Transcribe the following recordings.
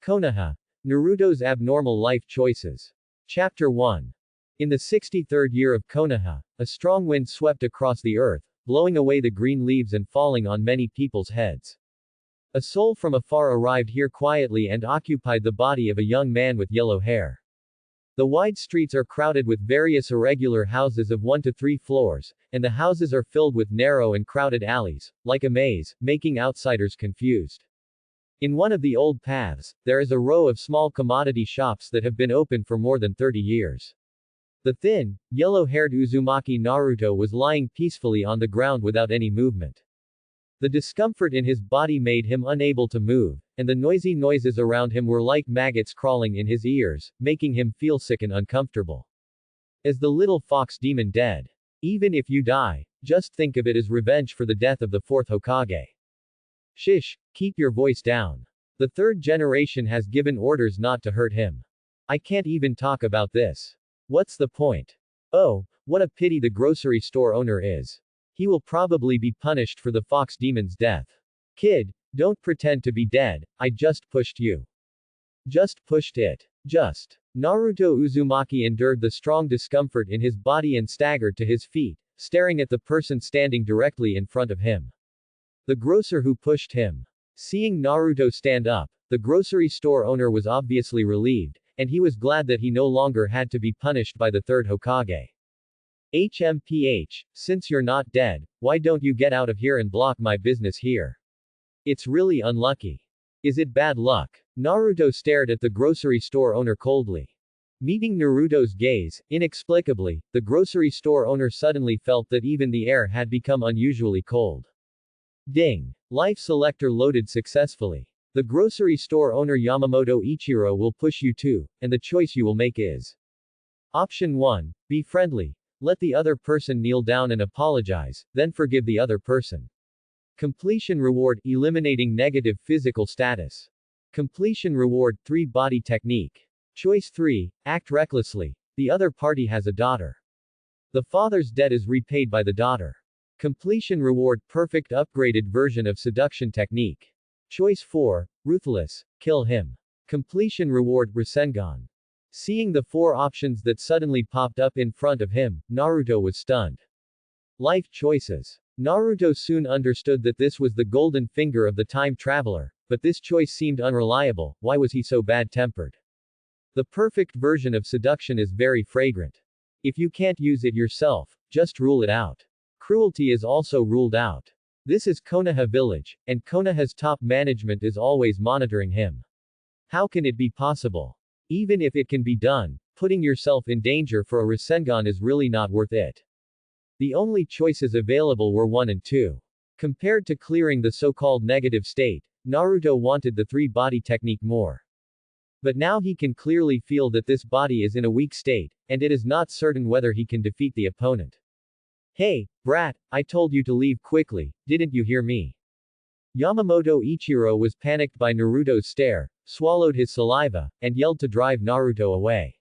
Konoha. Naruto's Abnormal Life Choices. Chapter 1. In the 63rd year of Konoha, a strong wind swept across the earth, blowing away the green leaves and falling on many people's heads. A soul from afar arrived here quietly and occupied the body of a young man with yellow hair. The wide streets are crowded with various irregular houses of 1 to 3 floors, and the houses are filled with narrow and crowded alleys, like a maze, making outsiders confused. In one of the old paths, there is a row of small commodity shops that have been open for more than 30 years. The thin, yellow-haired Uzumaki Naruto was lying peacefully on the ground without any movement. The discomfort in his body made him unable to move, and the noisy noises around him were like maggots crawling in his ears, making him feel sick and uncomfortable. Is the little fox demon dead? Even if you die, just think of it as revenge for the death of the 4th Hokage. Shish, keep your voice down. The 3rd generation has given orders not to hurt him. I can't even talk about this. What's the point? Oh, what a pity the grocery store owner is. He will probably be punished for the fox demon's death. Kid, don't pretend to be dead, I just pushed you. Just pushed it. Just. Naruto Uzumaki endured the strong discomfort in his body and staggered to his feet, staring at the person standing directly in front of him. The grocer who pushed him. Seeing Naruto stand up, the grocery store owner was obviously relieved, and he was glad that he no longer had to be punished by the 3rd Hokage. HMPH, since you're not dead, why don't you get out of here and block my business here? It's really unlucky. Is it bad luck? Naruto stared at the grocery store owner coldly. Meeting Naruto's gaze, inexplicably, the grocery store owner suddenly felt that even the air had become unusually cold. Ding. Life selector loaded successfully. The grocery store owner Yamamoto Ichiro will push you too, and the choice you will make is. Option 1. Be friendly. Let the other person kneel down and apologize, then forgive the other person. Completion reward, eliminating negative physical status. Completion reward, 3 body technique. Choice 3, act recklessly. The other party has a daughter. The father's debt is repaid by the daughter. Completion reward, perfect upgraded version of seduction technique. Choice 4, ruthless, kill him. Completion reward, Rasengan. Seeing the 4 options that suddenly popped up in front of him, Naruto was stunned. Life choices. Naruto soon understood that this was the golden finger of the time traveler, but this choice seemed unreliable. Why was he so bad-tempered? The perfect version of seduction is very fragrant. If you can't use it yourself, just rule it out. Cruelty is also ruled out. This is Konoha village, and Konoha's top management is always monitoring him. How can it be possible? Even if it can be done, putting yourself in danger for a Rasengan is really not worth it. The only choices available were 1 and 2. Compared to clearing the so-called negative state, Naruto wanted the 3 body technique more. But now he can clearly feel that this body is in a weak state, and it is not certain whether he can defeat the opponent. Hey, brat, I told you to leave quickly, didn't you hear me? Yamamoto Ichiro was panicked by Naruto's stare, swallowed his saliva, and yelled to drive Naruto away.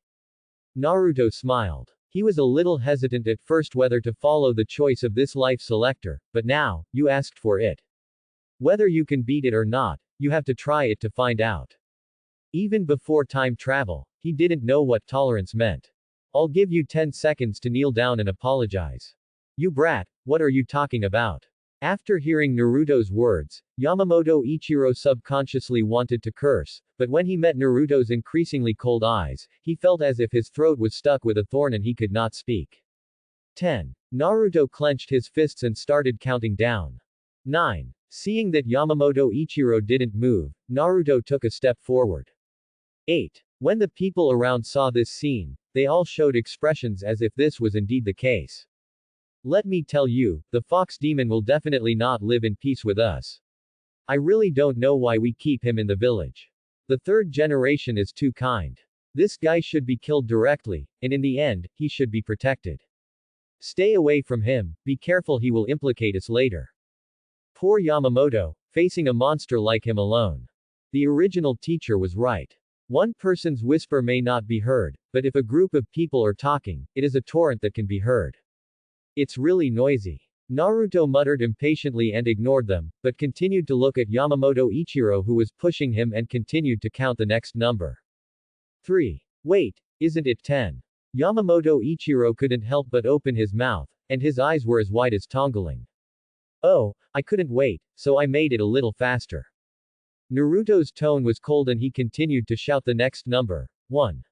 Naruto smiled. He was a little hesitant at first whether to follow the choice of this life selector, but now, you asked for it. Whether you can beat it or not, you have to try it to find out. Even before time travel, he didn't know what tolerance meant. I'll give you 10 seconds to kneel down and apologize. You brat, what are you talking about? After hearing Naruto's words, Yamamoto Ichiro subconsciously wanted to curse, but when he met Naruto's increasingly cold eyes, he felt as if his throat was stuck with a thorn and he could not speak. 10. Naruto clenched his fists and started counting down. 9. Seeing that Yamamoto Ichiro didn't move, Naruto took a step forward. 8. When the people around saw this scene, they all showed expressions as if this was indeed the case. Let me tell you, the fox demon will definitely not live in peace with us. I really don't know why we keep him in the village. The 3rd generation is too kind. This guy should be killed directly, and in the end, he should be protected. Stay away from him, be careful, he will implicate us later. Poor Yamamoto, facing a monster like him alone. The original teacher was right. One person's whisper may not be heard, but if a group of people are talking, it is a torrent that can be heard. It's really noisy. Naruto muttered impatiently and ignored them, but continued to look at Yamamoto Ichiro, who was pushing him, and continued to count the next number. 3. Wait, isn't it 10? Yamamoto Ichiro couldn't help but open his mouth, and his eyes were as wide as Tongling. Oh, I couldn't wait, so I made it a little faster. Naruto's tone was cold and he continued to shout the next number, 1.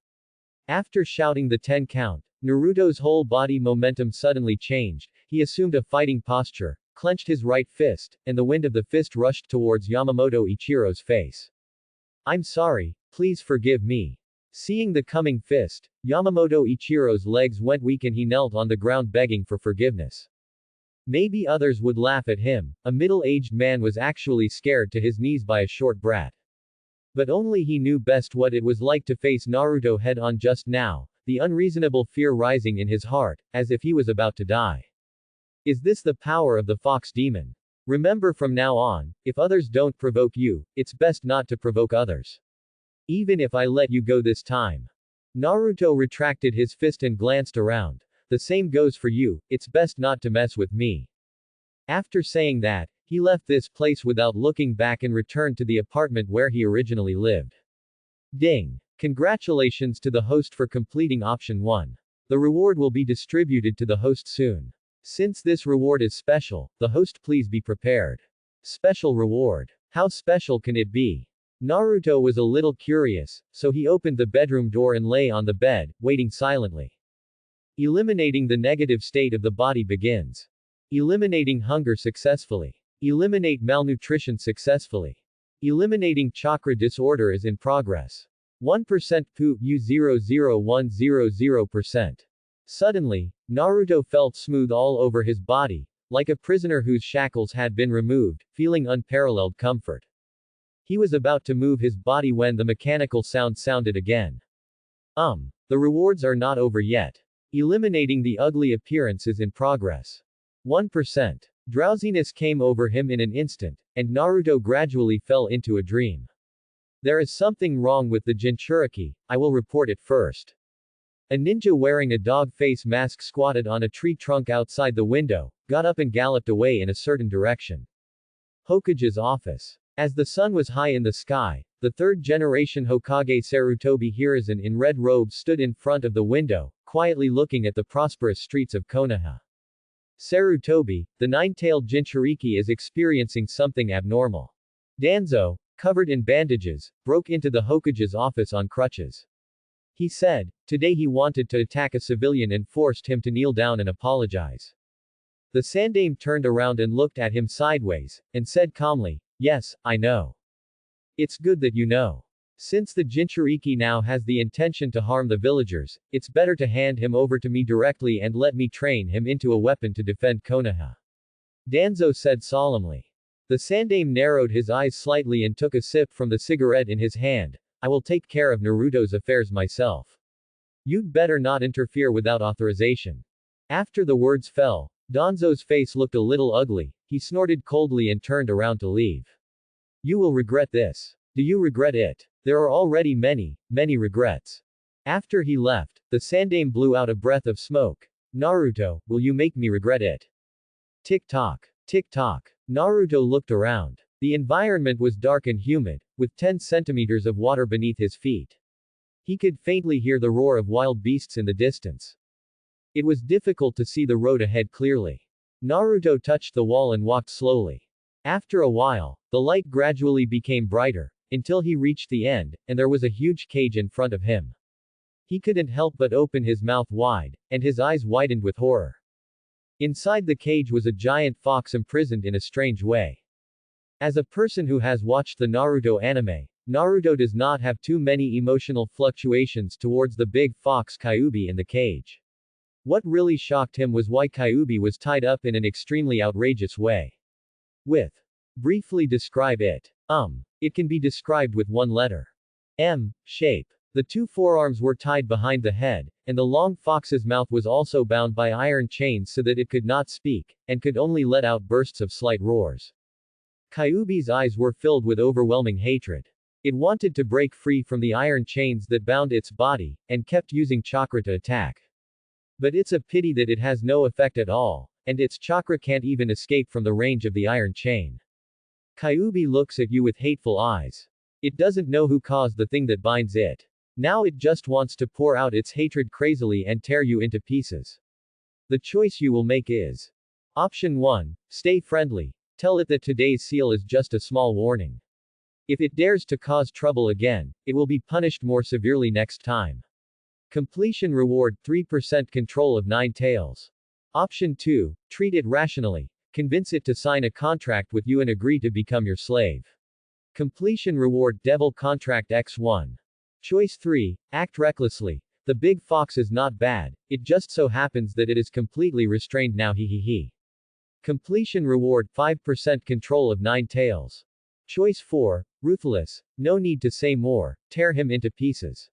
After shouting the 10 count, Naruto's whole body momentum suddenly changed, he assumed a fighting posture, clenched his right fist, and the wind of the fist rushed towards Yamamoto Ichiro's face. I'm sorry, please forgive me. Seeing the coming fist, Yamamoto Ichiro's legs went weak and he knelt on the ground begging for forgiveness. Maybe others would laugh at him, a middle-aged man was actually scared to his knees by a short brat. But only he knew best what it was like to face Naruto head-on just now, the unreasonable fear rising in his heart, as if he was about to die. Is this the power of the fox demon? Remember, from now on, if others don't provoke you, it's best not to provoke others. Even if I let you go this time. Naruto retracted his fist and glanced around. The same goes for you, it's best not to mess with me. After saying that, he left this place without looking back and returned to the apartment where he originally lived. Ding! Congratulations to the host for completing option 1. The reward will be distributed to the host soon. Since this reward is special, the host please be prepared. Special reward. How special can it be? Naruto was a little curious, so he opened the bedroom door and lay on the bed, waiting silently. Eliminating the negative state of the body begins. Eliminating hunger successfully. Eliminate malnutrition successfully. Eliminating chakra disorder is in progress. 1% PU00100%. Suddenly, Naruto felt smooth all over his body, like a prisoner whose shackles had been removed, feeling unparalleled comfort. He was about to move his body when the mechanical sound sounded again. The rewards are not over yet. Eliminating the ugly appearance is in progress. 1%. Drowsiness came over him in an instant, and Naruto gradually fell into a dream. There is something wrong with the Jinchuriki, I will report it first. A ninja wearing a dog face mask squatted on a tree trunk outside the window, got up and galloped away in a certain direction. Hokage's office. As the sun was high in the sky, the third-generation Hokage Sarutobi Hiruzen in red robes stood in front of the window, quietly looking at the prosperous streets of Konoha. Sarutobi, the nine-tailed Jinchuriki, is experiencing something abnormal. Danzo, covered in bandages, broke into the Hokage's office on crutches. He said, today he wanted to attack a civilian and forced him to kneel down and apologize. The Sandaime turned around and looked at him sideways, and said calmly, yes, I know. It's good that you know. Since the Jinchuriki now has the intention to harm the villagers, it's better to hand him over to me directly and let me train him into a weapon to defend Konoha. Danzo said solemnly. The Sandaime narrowed his eyes slightly and took a sip from the cigarette in his hand. I will take care of Naruto's affairs myself. You'd better not interfere without authorization. After the words fell, Danzo's face looked a little ugly, he snorted coldly and turned around to leave. You will regret this. Do you regret it? There are already many regrets. After he left, the Sandaime blew out a breath of smoke. Naruto, will you make me regret it? Tick-tock. Tick-tock. Naruto looked around. The environment was dark and humid, with 10 centimeters of water beneath his feet. He could faintly hear the roar of wild beasts in the distance. It was difficult to see the road ahead clearly. Naruto touched the wall and walked slowly. After a while, the light gradually became brighter, until he reached the end, and there was a huge cage in front of him. He couldn't help but open his mouth wide, and his eyes widened with horror. Inside the cage was a giant fox imprisoned in a strange way. As a person who has watched the Naruto anime, Naruto does not have too many emotional fluctuations towards the big fox Kyuubi in the cage. What really shocked him was why Kyuubi was tied up in an extremely outrageous way. Briefly describe it. It can be described with one letter. M. Shape. The two forearms were tied behind the head, and the long fox's mouth was also bound by iron chains so that it could not speak, and could only let out bursts of slight roars. Kyuubi's eyes were filled with overwhelming hatred. It wanted to break free from the iron chains that bound its body, and kept using chakra to attack. But it's a pity that it has no effect at all, and its chakra can't even escape from the range of the iron chain. Kyuubi looks at you with hateful eyes. It doesn't know who caused the thing that binds it. Now it just wants to pour out its hatred crazily and tear you into pieces. The choice you will make is: Option 1. Stay friendly. Tell it that today's seal is just a small warning. If it dares to cause trouble again, it will be punished more severely next time. Completion reward 3% control of Nine Tails. Option 2. Treat it rationally. Convince it to sign a contract with you and agree to become your slave. Completion reward Devil Contract X1. Choice 3. Act recklessly. The big fox is not bad, it just so happens that it is completely restrained now he. Completion reward 5% control of Nine Tails. Choice 4. Ruthless. No need to say more, tear him into pieces.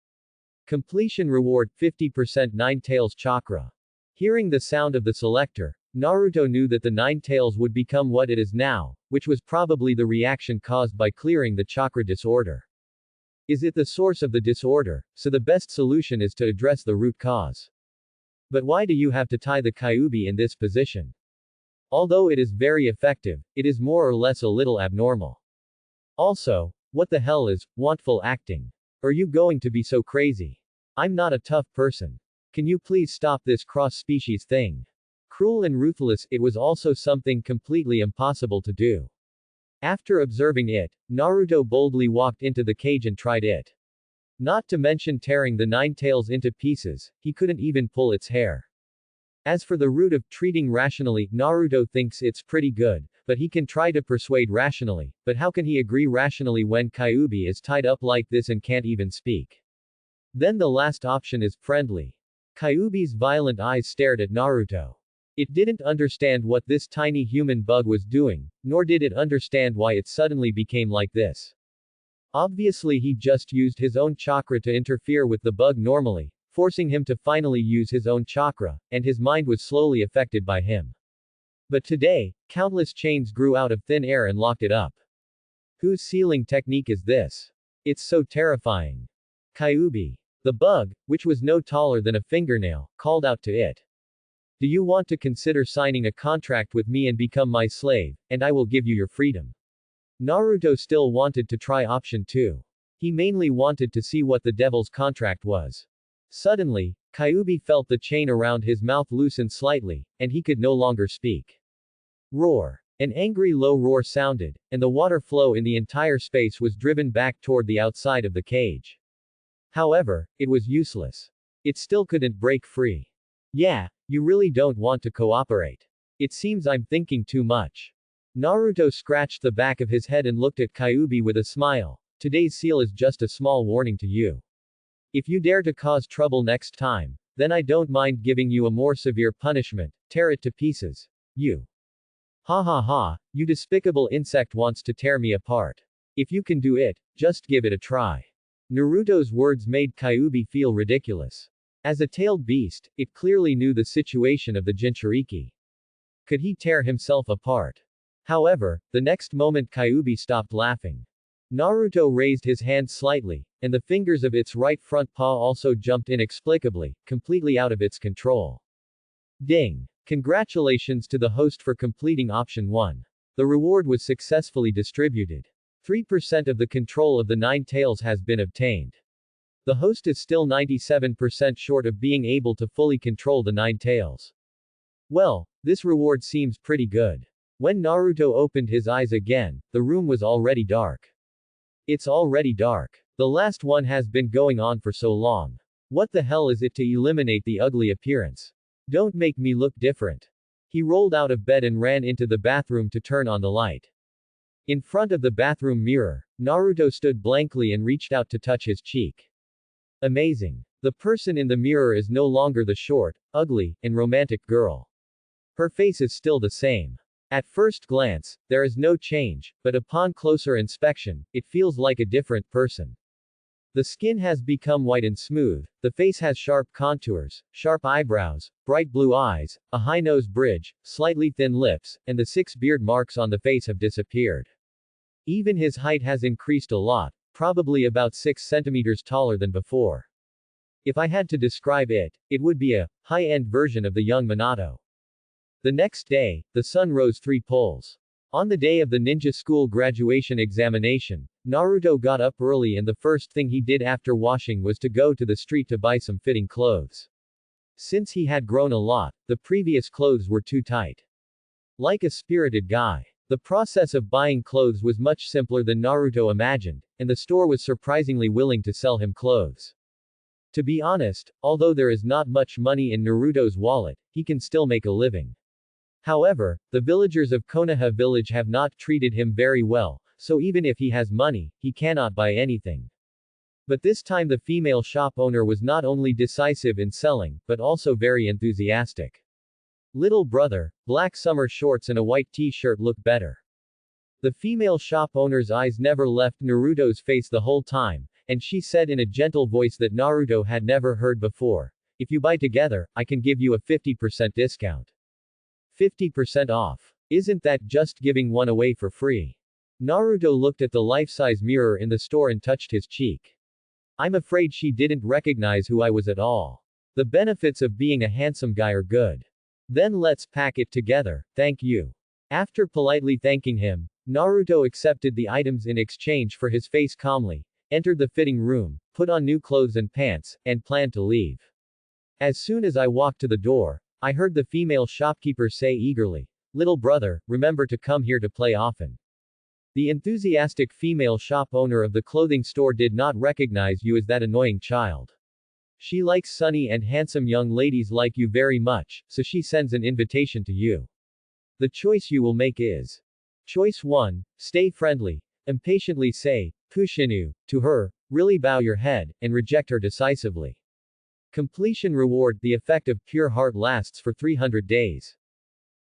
Completion reward 50% Nine Tails chakra. Hearing the sound of the selector, Naruto knew that the Nine Tails would become what it is now, which was probably the reaction caused by clearing the chakra disorder. Is it the source of the disorder, so the best solution is to address the root cause. But why do you have to tie the Kyuubi in this position? Although it is very effective, it is more or less a little abnormal. Also, what the hell is wantful acting? Are you going to be so crazy? I'm not a tough person. Can you please stop this cross-species thing? Cruel and ruthless, it was also something completely impossible to do. After observing it, Naruto boldly walked into the cage and tried it. Not to mention tearing the Nine Tails into pieces, he couldn't even pull its hair. As for the route of treating rationally, Naruto thinks it's pretty good, but he can try to persuade rationally, but how can he agree rationally when Kyuubi is tied up like this and can't even speak? Then the last option is friendly. Kyuubi's violent eyes stared at Naruto. It didn't understand what this tiny human bug was doing, nor did it understand why it suddenly became like this. Obviously he just used his own chakra to interfere with the bug normally, forcing him to finally use his own chakra, and his mind was slowly affected by him. But today, countless chains grew out of thin air and locked it up. Whose sealing technique is this? It's so terrifying. Kyuubi. The bug, which was no taller than a fingernail, called out to it. Do you want to consider signing a contract with me and become my slave, and I will give you your freedom? Naruto still wanted to try option 2. He mainly wanted to see what the devil's contract was. Suddenly, Kyuubi felt the chain around his mouth loosen slightly, and he could no longer speak. Roar. An angry low roar sounded, and the water flow in the entire space was driven back toward the outside of the cage. However, it was useless. It still couldn't break free. Yeah, you really don't want to cooperate. It seems I'm thinking too much. Naruto scratched the back of his head and looked at Kyuubi with a smile. Today's seal is just a small warning to you. If you dare to cause trouble next time, then I don't mind giving you a more severe punishment, tear it to pieces. You. Ha ha ha, you despicable insect wants to tear me apart. If you can do it, just give it a try. Naruto's words made Kyuubi feel ridiculous. As a tailed beast, it clearly knew the situation of the Jinchuriki. Could he tear himself apart? However, the next moment Kyuubi stopped laughing. Naruto raised his hand slightly, and the fingers of its right front paw also jumped inexplicably, completely out of its control. Ding! Congratulations to the host for completing option 1. The reward was successfully distributed. 3% of the control of the Nine Tails has been obtained. The host is still 97% short of being able to fully control the Nine Tails. Well, this reward seems pretty good. When Naruto opened his eyes again, the room was already dark. It's already dark. The last one has been going on for so long. What the hell is it to eliminate the ugly appearance? Don't make me look different. He rolled out of bed and ran into the bathroom to turn on the light. In front of the bathroom mirror, Naruto stood blankly and reached out to touch his cheek. Amazing. The person in the mirror is no longer the short, ugly, and romantic girl. Her face is still the same. At first glance, there is no change, but upon closer inspection, it feels like a different person. The skin has become white and smooth, the face has sharp contours, sharp eyebrows, bright blue eyes, a high nose bridge, slightly thin lips, and the 6 beard marks on the face have disappeared. Even his height has increased a lot, probably about 6 centimeters taller than before. If I had to describe it, it would be a high-end version of the young Minato. The next day, the sun rose 3 poles. On the day of the ninja school graduation examination, Naruto got up early and the first thing he did after washing was to go to the street to buy some fitting clothes. Since he had grown a lot, the previous clothes were too tight. Like a spirited guy. The process of buying clothes was much simpler than Naruto imagined, and the store was surprisingly willing to sell him clothes. To be honest, although there is not much money in Naruto's wallet, he can still make a living. However, the villagers of Konoha village have not treated him very well, so even if he has money, he cannot buy anything. But this time the female shop owner was not only decisive in selling, but also very enthusiastic. Little brother, black summer shorts and a white t-shirt look better. The female shop owner's eyes never left Naruto's face the whole time, and she said in a gentle voice that Naruto had never heard before. If you buy together, I can give you a 50% discount. 50% off. Isn't that just giving one away for free? Naruto looked at the life-size mirror in the store and touched his cheek. I'm afraid she didn't recognize who I was at all. The benefits of being a handsome guy are good. Then let's pack it together, thank you. After politely thanking him, Naruto accepted the items in exchange for his face calmly, entered the fitting room, put on new clothes and pants, and planned to leave. As soon as I walked to the door, I heard the female shopkeeper say eagerly, "Little brother, remember to come here to play often." The enthusiastic female shop owner of the clothing store did not recognize you as that annoying child. She likes sunny and handsome young ladies like you very much, so she sends an invitation to you. The choice you will make is: Choice 1, stay friendly, impatiently say, "Pushinu," to her, really bow your head, and reject her decisively. Completion reward, the effect of pure heart lasts for 300 days.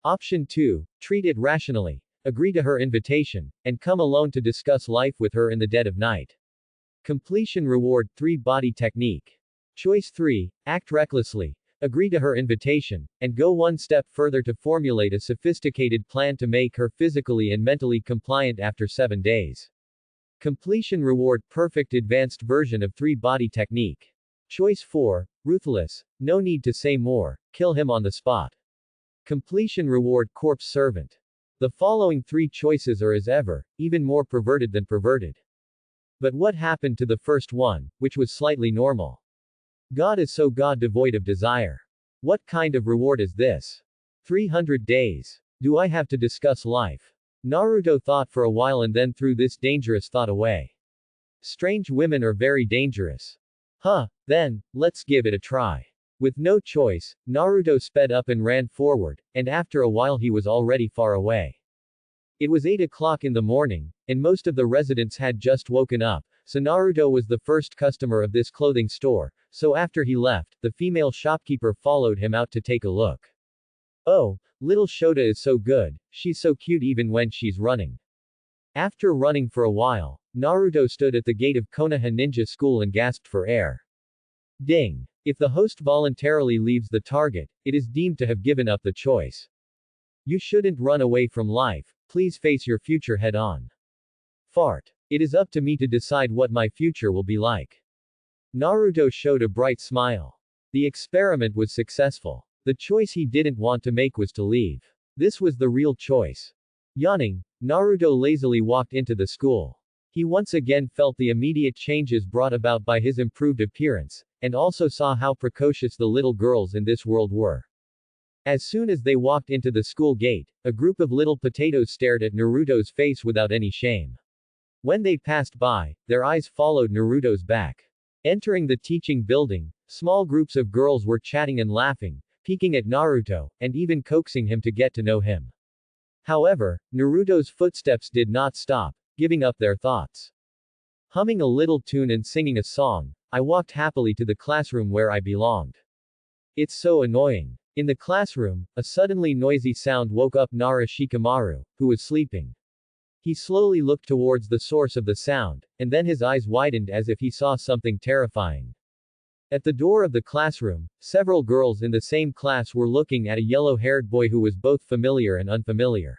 Option 2, treat it rationally, agree to her invitation, and come alone to discuss life with her in the dead of night. Completion reward, 3 body technique. Choice 3, act recklessly, agree to her invitation, and go one step further to formulate a sophisticated plan to make her physically and mentally compliant after 7 days. Completion reward, perfect advanced version of 3 body technique. Choice 4, ruthless, no need to say more, kill him on the spot. Completion reward, corpse servant. The following 3 choices are as ever, even more perverted than perverted. But what happened to the first one, which was slightly normal? God is so God devoid of desire. What kind of reward is this? 300 days. Do I have to discuss life? Naruto thought for a while and then threw this dangerous thought away. Strange women are very dangerous. Then, let's give it a try. With no choice, Naruto sped up and ran forward, and after a while he was already far away. It was 8 o'clock in the morning, and most of the residents had just woken up, so Naruto was the first customer of this clothing store, so after he left, the female shopkeeper followed him out to take a look. Oh, little Shota is so good, she's so cute even when she's running. After running for a while, Naruto stood at the gate of Konoha Ninja School and gasped for air. Ding. If the host voluntarily leaves the target, it is deemed to have given up the choice. You shouldn't run away from life, please face your future head on. Fart. It is up to me to decide what my future will be like. Naruto showed a bright smile. The experiment was successful. The choice he didn't want to make was to leave. This was the real choice. Yawning, Naruto lazily walked into the school. He once again felt the immediate changes brought about by his improved appearance, and also saw how precocious the little girls in this world were. As soon as they walked into the school gate, a group of little potatoes stared at Naruto's face without any shame. When they passed by, their eyes followed Naruto's back. Entering the teaching building, small groups of girls were chatting and laughing, peeking at Naruto, and even coaxing him to get to know him. However, Naruto's footsteps did not stop, giving up their thoughts. Humming a little tune and singing a song, I walked happily to the classroom where I belonged. It's so annoying. In the classroom, a suddenly noisy sound woke up Nara Shikamaru, who was sleeping. He slowly looked towards the source of the sound, and then his eyes widened as if he saw something terrifying. At the door of the classroom, several girls in the same class were looking at a yellow-haired boy who was both familiar and unfamiliar.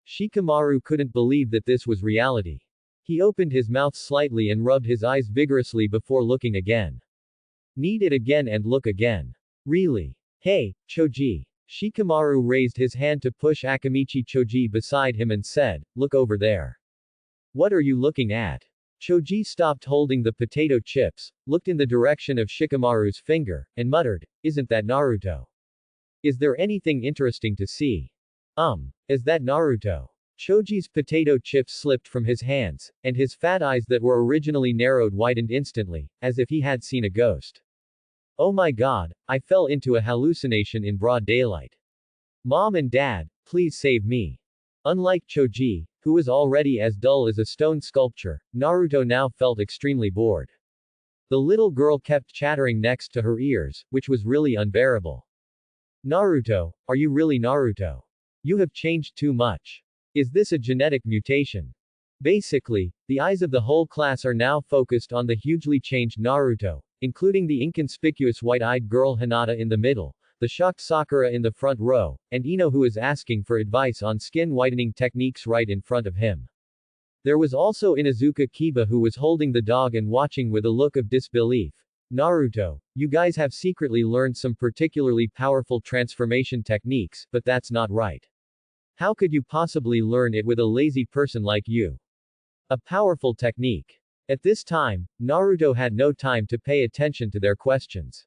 Shikamaru couldn't believe that this was reality. He opened his mouth slightly and rubbed his eyes vigorously before looking again. Need it again and look again. Really? Hey, Choji. Shikamaru raised his hand to push Akamichi Choji beside him and said, "Look over there." "What are you looking at?" Choji stopped holding the potato chips, looked in the direction of Shikamaru's finger, and muttered, "Isn't that Naruto? Is there anything interesting to see?" Is that Naruto?" Choji's potato chips slipped from his hands, and his fat eyes that were originally narrowed widened instantly, as if he had seen a ghost. "Oh my god, I fell into a hallucination in broad daylight. Mom and Dad, please save me." Unlike Choji, who was already as dull as a stone sculpture, Naruto now felt extremely bored. The little girl kept chattering next to her ears, which was really unbearable. "Naruto, are you really Naruto? You have changed too much. Is this a genetic mutation?" Basically, the eyes of the whole class are now focused on the hugely changed Naruto, including the inconspicuous white-eyed girl Hinata in the middle, the shocked Sakura in the front row, and Ino who is asking for advice on skin whitening techniques right in front of him. There was also Inuzuka Kiba who was holding the dog and watching with a look of disbelief. "Naruto, you guys have secretly learned some particularly powerful transformation techniques, but that's not right. How could you possibly learn it with a lazy person like you? A powerful technique." At this time, Naruto had no time to pay attention to their questions.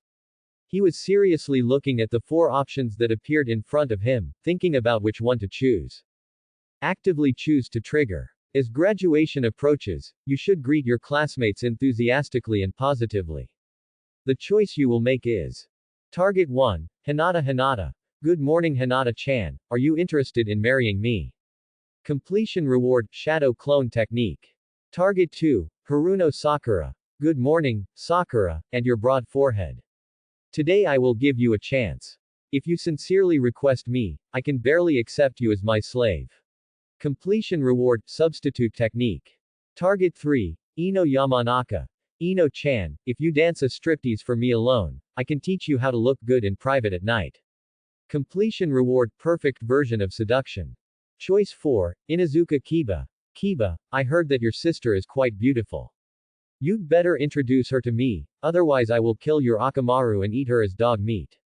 He was seriously looking at the 4 options that appeared in front of him, thinking about which one to choose. Actively choose to trigger. As graduation approaches, you should greet your classmates enthusiastically and positively. The choice you will make is Target 1, Hinata Hinata. Good morning Hinata-chan, are you interested in marrying me? Completion reward, Shadow Clone Technique. Target 2, Haruno Sakura. Good morning, Sakura, and your broad forehead. Today I will give you a chance. If you sincerely request me, I can barely accept you as my slave. Completion reward, Substitute Technique. Target 3, Ino Yamanaka. Ino-chan, if you dance a striptease for me alone, I can teach you how to look good in private at night. Completion reward, Perfect Version of Seduction. Choice 4, Inuzuka Kiba. Kiba, I heard that your sister is quite beautiful. You'd better introduce her to me, otherwise I will kill your Akamaru and eat her as dog meat.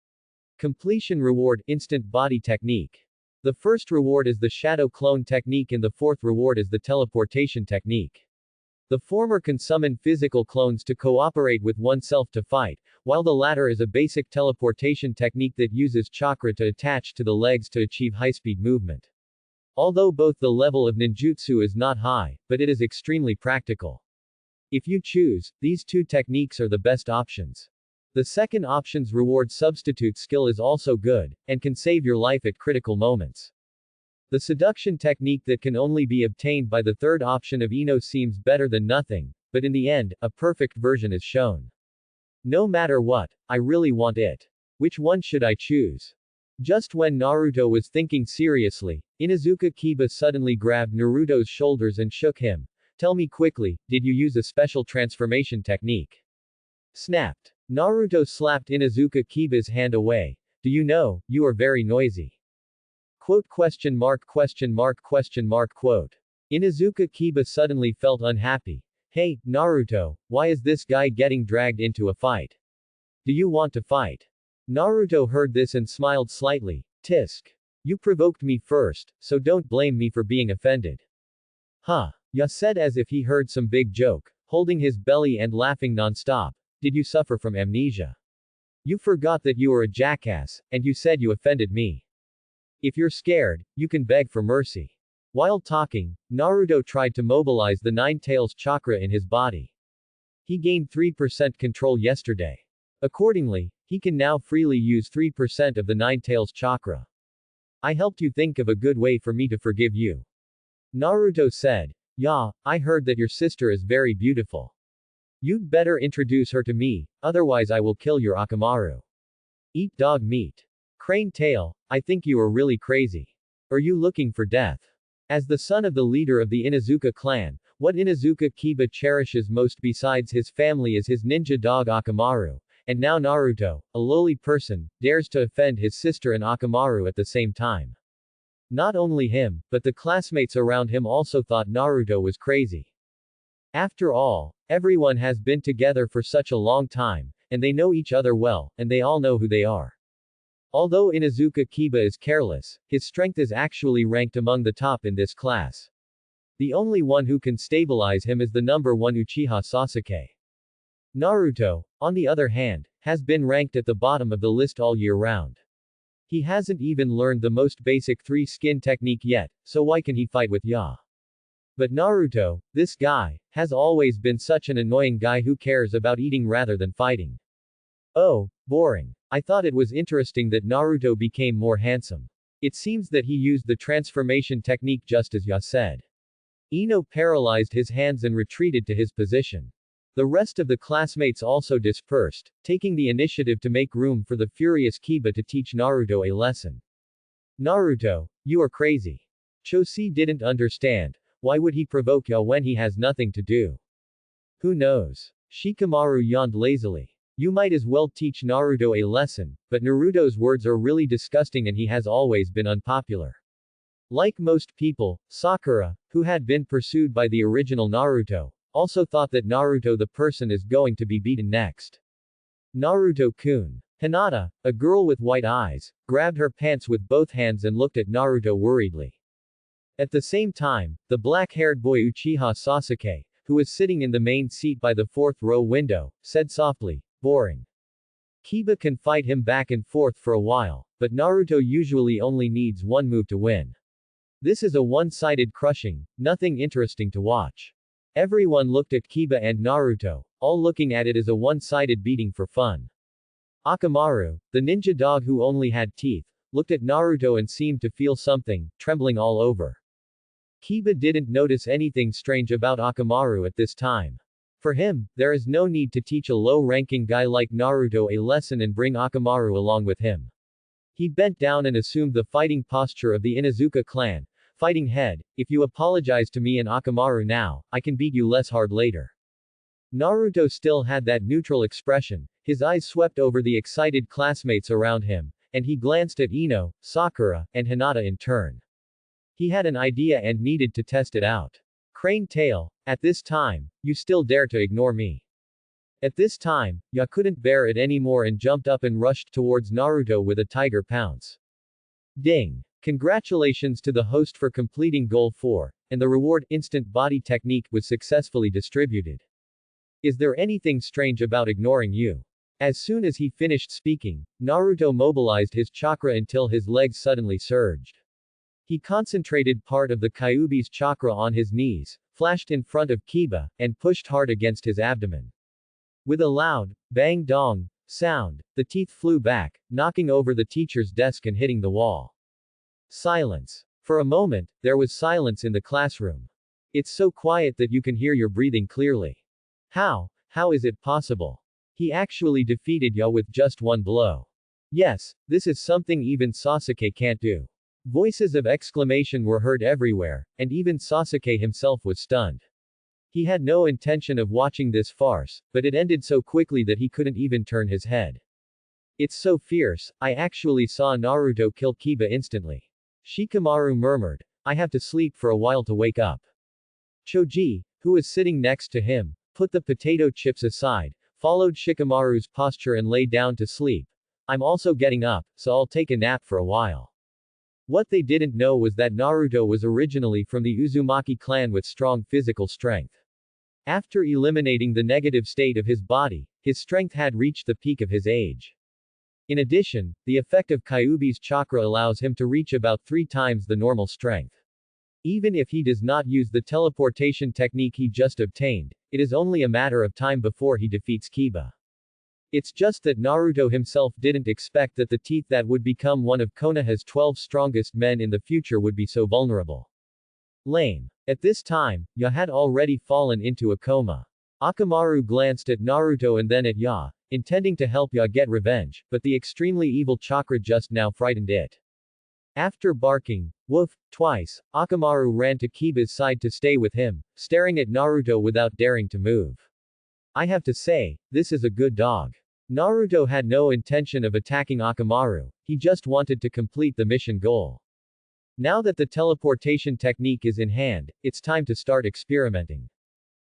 Completion reward, Instant Body Technique. The first reward is the Shadow Clone Technique and the fourth reward is the Teleportation Technique. The former can summon physical clones to cooperate with oneself to fight, while the latter is a basic teleportation technique that uses chakra to attach to the legs to achieve high-speed movement. Although both the level of ninjutsu is not high, but it is extremely practical. If you choose, these 2 techniques are the best options. The second option's reward substitute skill is also good, and can save your life at critical moments. The seduction technique that can only be obtained by the third option of Ino seems better than nothing, but in the end, a perfect version is shown. No matter what, I really want it. Which one should I choose? Just when Naruto was thinking seriously, Inuzuka Kiba suddenly grabbed Naruto's shoulders and shook him. Tell me quickly, did you use a special transformation technique? Snapped. Naruto slapped Inuzuka Kiba's hand away. Do you know, you are very noisy. Quote question mark question mark question mark quote. Inuzuka Kiba suddenly felt unhappy. Hey, Naruto, why is this guy getting dragged into a fight? Do you want to fight? Naruto heard this and smiled slightly. Tisk. You provoked me first, so don't blame me for being offended. Huh. Ya said as if he heard some big joke, holding his belly and laughing non-stop. Did you suffer from amnesia? You forgot that you were a jackass, and you said you offended me. If you're scared, you can beg for mercy. While talking, Naruto tried to mobilize the 9 tails chakra in his body. He gained 3% control yesterday. Accordingly, he can now freely use 3% of the 9 tails chakra. I helped you think of a good way for me to forgive you. Naruto said. Yeah, I heard that your sister is very beautiful. You'd better introduce her to me, otherwise I will kill your Akamaru. Eat dog meat. Crane tail, I think you are really crazy. Are you looking for death? As the son of the leader of the Inuzuka clan, what Inuzuka Kiba cherishes most besides his family is his ninja dog Akamaru, and now Naruto, a lowly person, dares to offend his sister and Akamaru at the same time. Not only him, but the classmates around him also thought Naruto was crazy. After all, everyone has been together for such a long time, and they know each other well, and they all know who they are. Although Inuzuka Kiba is careless, his strength is actually ranked among the top in this class. The only one who can stabilize him is the number 1 Uchiha Sasuke. Naruto, on the other hand, has been ranked at the bottom of the list all year round. He hasn't even learned the most basic 3 skin technique yet, so why can he fight with Ya? But Naruto, this guy, has always been such an annoying guy who cares about eating rather than fighting. Oh, boring. I thought it was interesting that Naruto became more handsome. It seems that he used the transformation technique just as Ya said. Ino paralyzed his hands and retreated to his position. The rest of the classmates also dispersed, taking the initiative to make room for the furious Kiba to teach Naruto a lesson. Naruto, you are crazy. Choshi didn't understand. Why would he provoke Ya when he has nothing to do? Who knows? Shikamaru yawned lazily. You might as well teach Naruto a lesson, but Naruto's words are really disgusting and he has always been unpopular. Like most people, Sakura, who had been pursued by the original Naruto, also thought that Naruto the person is going to be beaten next. Naruto-kun. Hinata, a girl with white eyes, grabbed her pants with both hands and looked at Naruto worriedly. At the same time, the black-haired boy Uchiha Sasuke, who was sitting in the main seat by the 4th row window, said softly, boring. Kiba can fight him back and forth for a while, but Naruto usually only needs one move to win. This is a one-sided crushing, nothing interesting to watch. Everyone looked at Kiba and Naruto, all looking at it as a one-sided beating for fun. Akamaru, the ninja dog who only had teeth, looked at Naruto and seemed to feel something, trembling all over. Kiba didn't notice anything strange about Akamaru at this time. For him, there is no need to teach a low-ranking guy like Naruto a lesson and bring Akamaru along with him. He bent down and assumed the fighting posture of the Inuzuka clan, fighting head, if you apologize to me and Akamaru now, I can beat you less hard later. Naruto still had that neutral expression, his eyes swept over the excited classmates around him, and he glanced at Ino, Sakura, and Hinata in turn. He had an idea and needed to test it out. Crane tail, at this time, you still dare to ignore me. At this time, Ya couldn't bear it anymore and jumped up and rushed towards Naruto with a tiger pounce. Ding! Congratulations to the host for completing Goal 4, and the reward, instant body technique, was successfully distributed. Is there anything strange about ignoring you? As soon as he finished speaking, Naruto mobilized his chakra until his legs suddenly surged. He concentrated part of the Kyuubi's chakra on his knees, flashed in front of Kiba, and pushed hard against his abdomen. With a loud, bang-dong sound, the teeth flew back, knocking over the teacher's desk and hitting the wall. Silence. For a moment, there was silence in the classroom. It's so quiet that you can hear your breathing clearly. How is it possible? He actually defeated Ya with just one blow. Yes, this is something even Sasuke can't do. Voices of exclamation were heard everywhere, and even Sasuke himself was stunned. He had no intention of watching this farce, but it ended so quickly that he couldn't even turn his head. It's so fierce, I actually saw Naruto kill Kiba instantly. Shikamaru murmured. I have to sleep for a while to wake up. Choji, who was sitting next to him, put the potato chips aside, followed Shikamaru's posture and lay down to sleep. I'm also getting up, so I'll take a nap for a while. What they didn't know was that Naruto was originally from the Uzumaki clan with strong physical strength. After eliminating the negative state of his body, his strength had reached the peak of his age. In addition, the effect of Kyuubi's chakra allows him to reach about 3 times the normal strength. Even if he does not use the teleportation technique he just obtained, it is only a matter of time before he defeats Kiba. It's just that Naruto himself didn't expect that the teeth that would become one of Konoha's 12 strongest men in the future would be so vulnerable. Lame. At this time, Ya had already fallen into a coma. Akamaru glanced at Naruto and then at Ya, intending to help Ya get revenge, but the extremely evil chakra just now frightened it. After barking, woof, twice, Akamaru ran to Kiba's side to stay with him, staring at Naruto without daring to move. I have to say, this is a good dog. Naruto had no intention of attacking Akamaru, he just wanted to complete the mission goal. Now that the teleportation technique is in hand, it's time to start experimenting.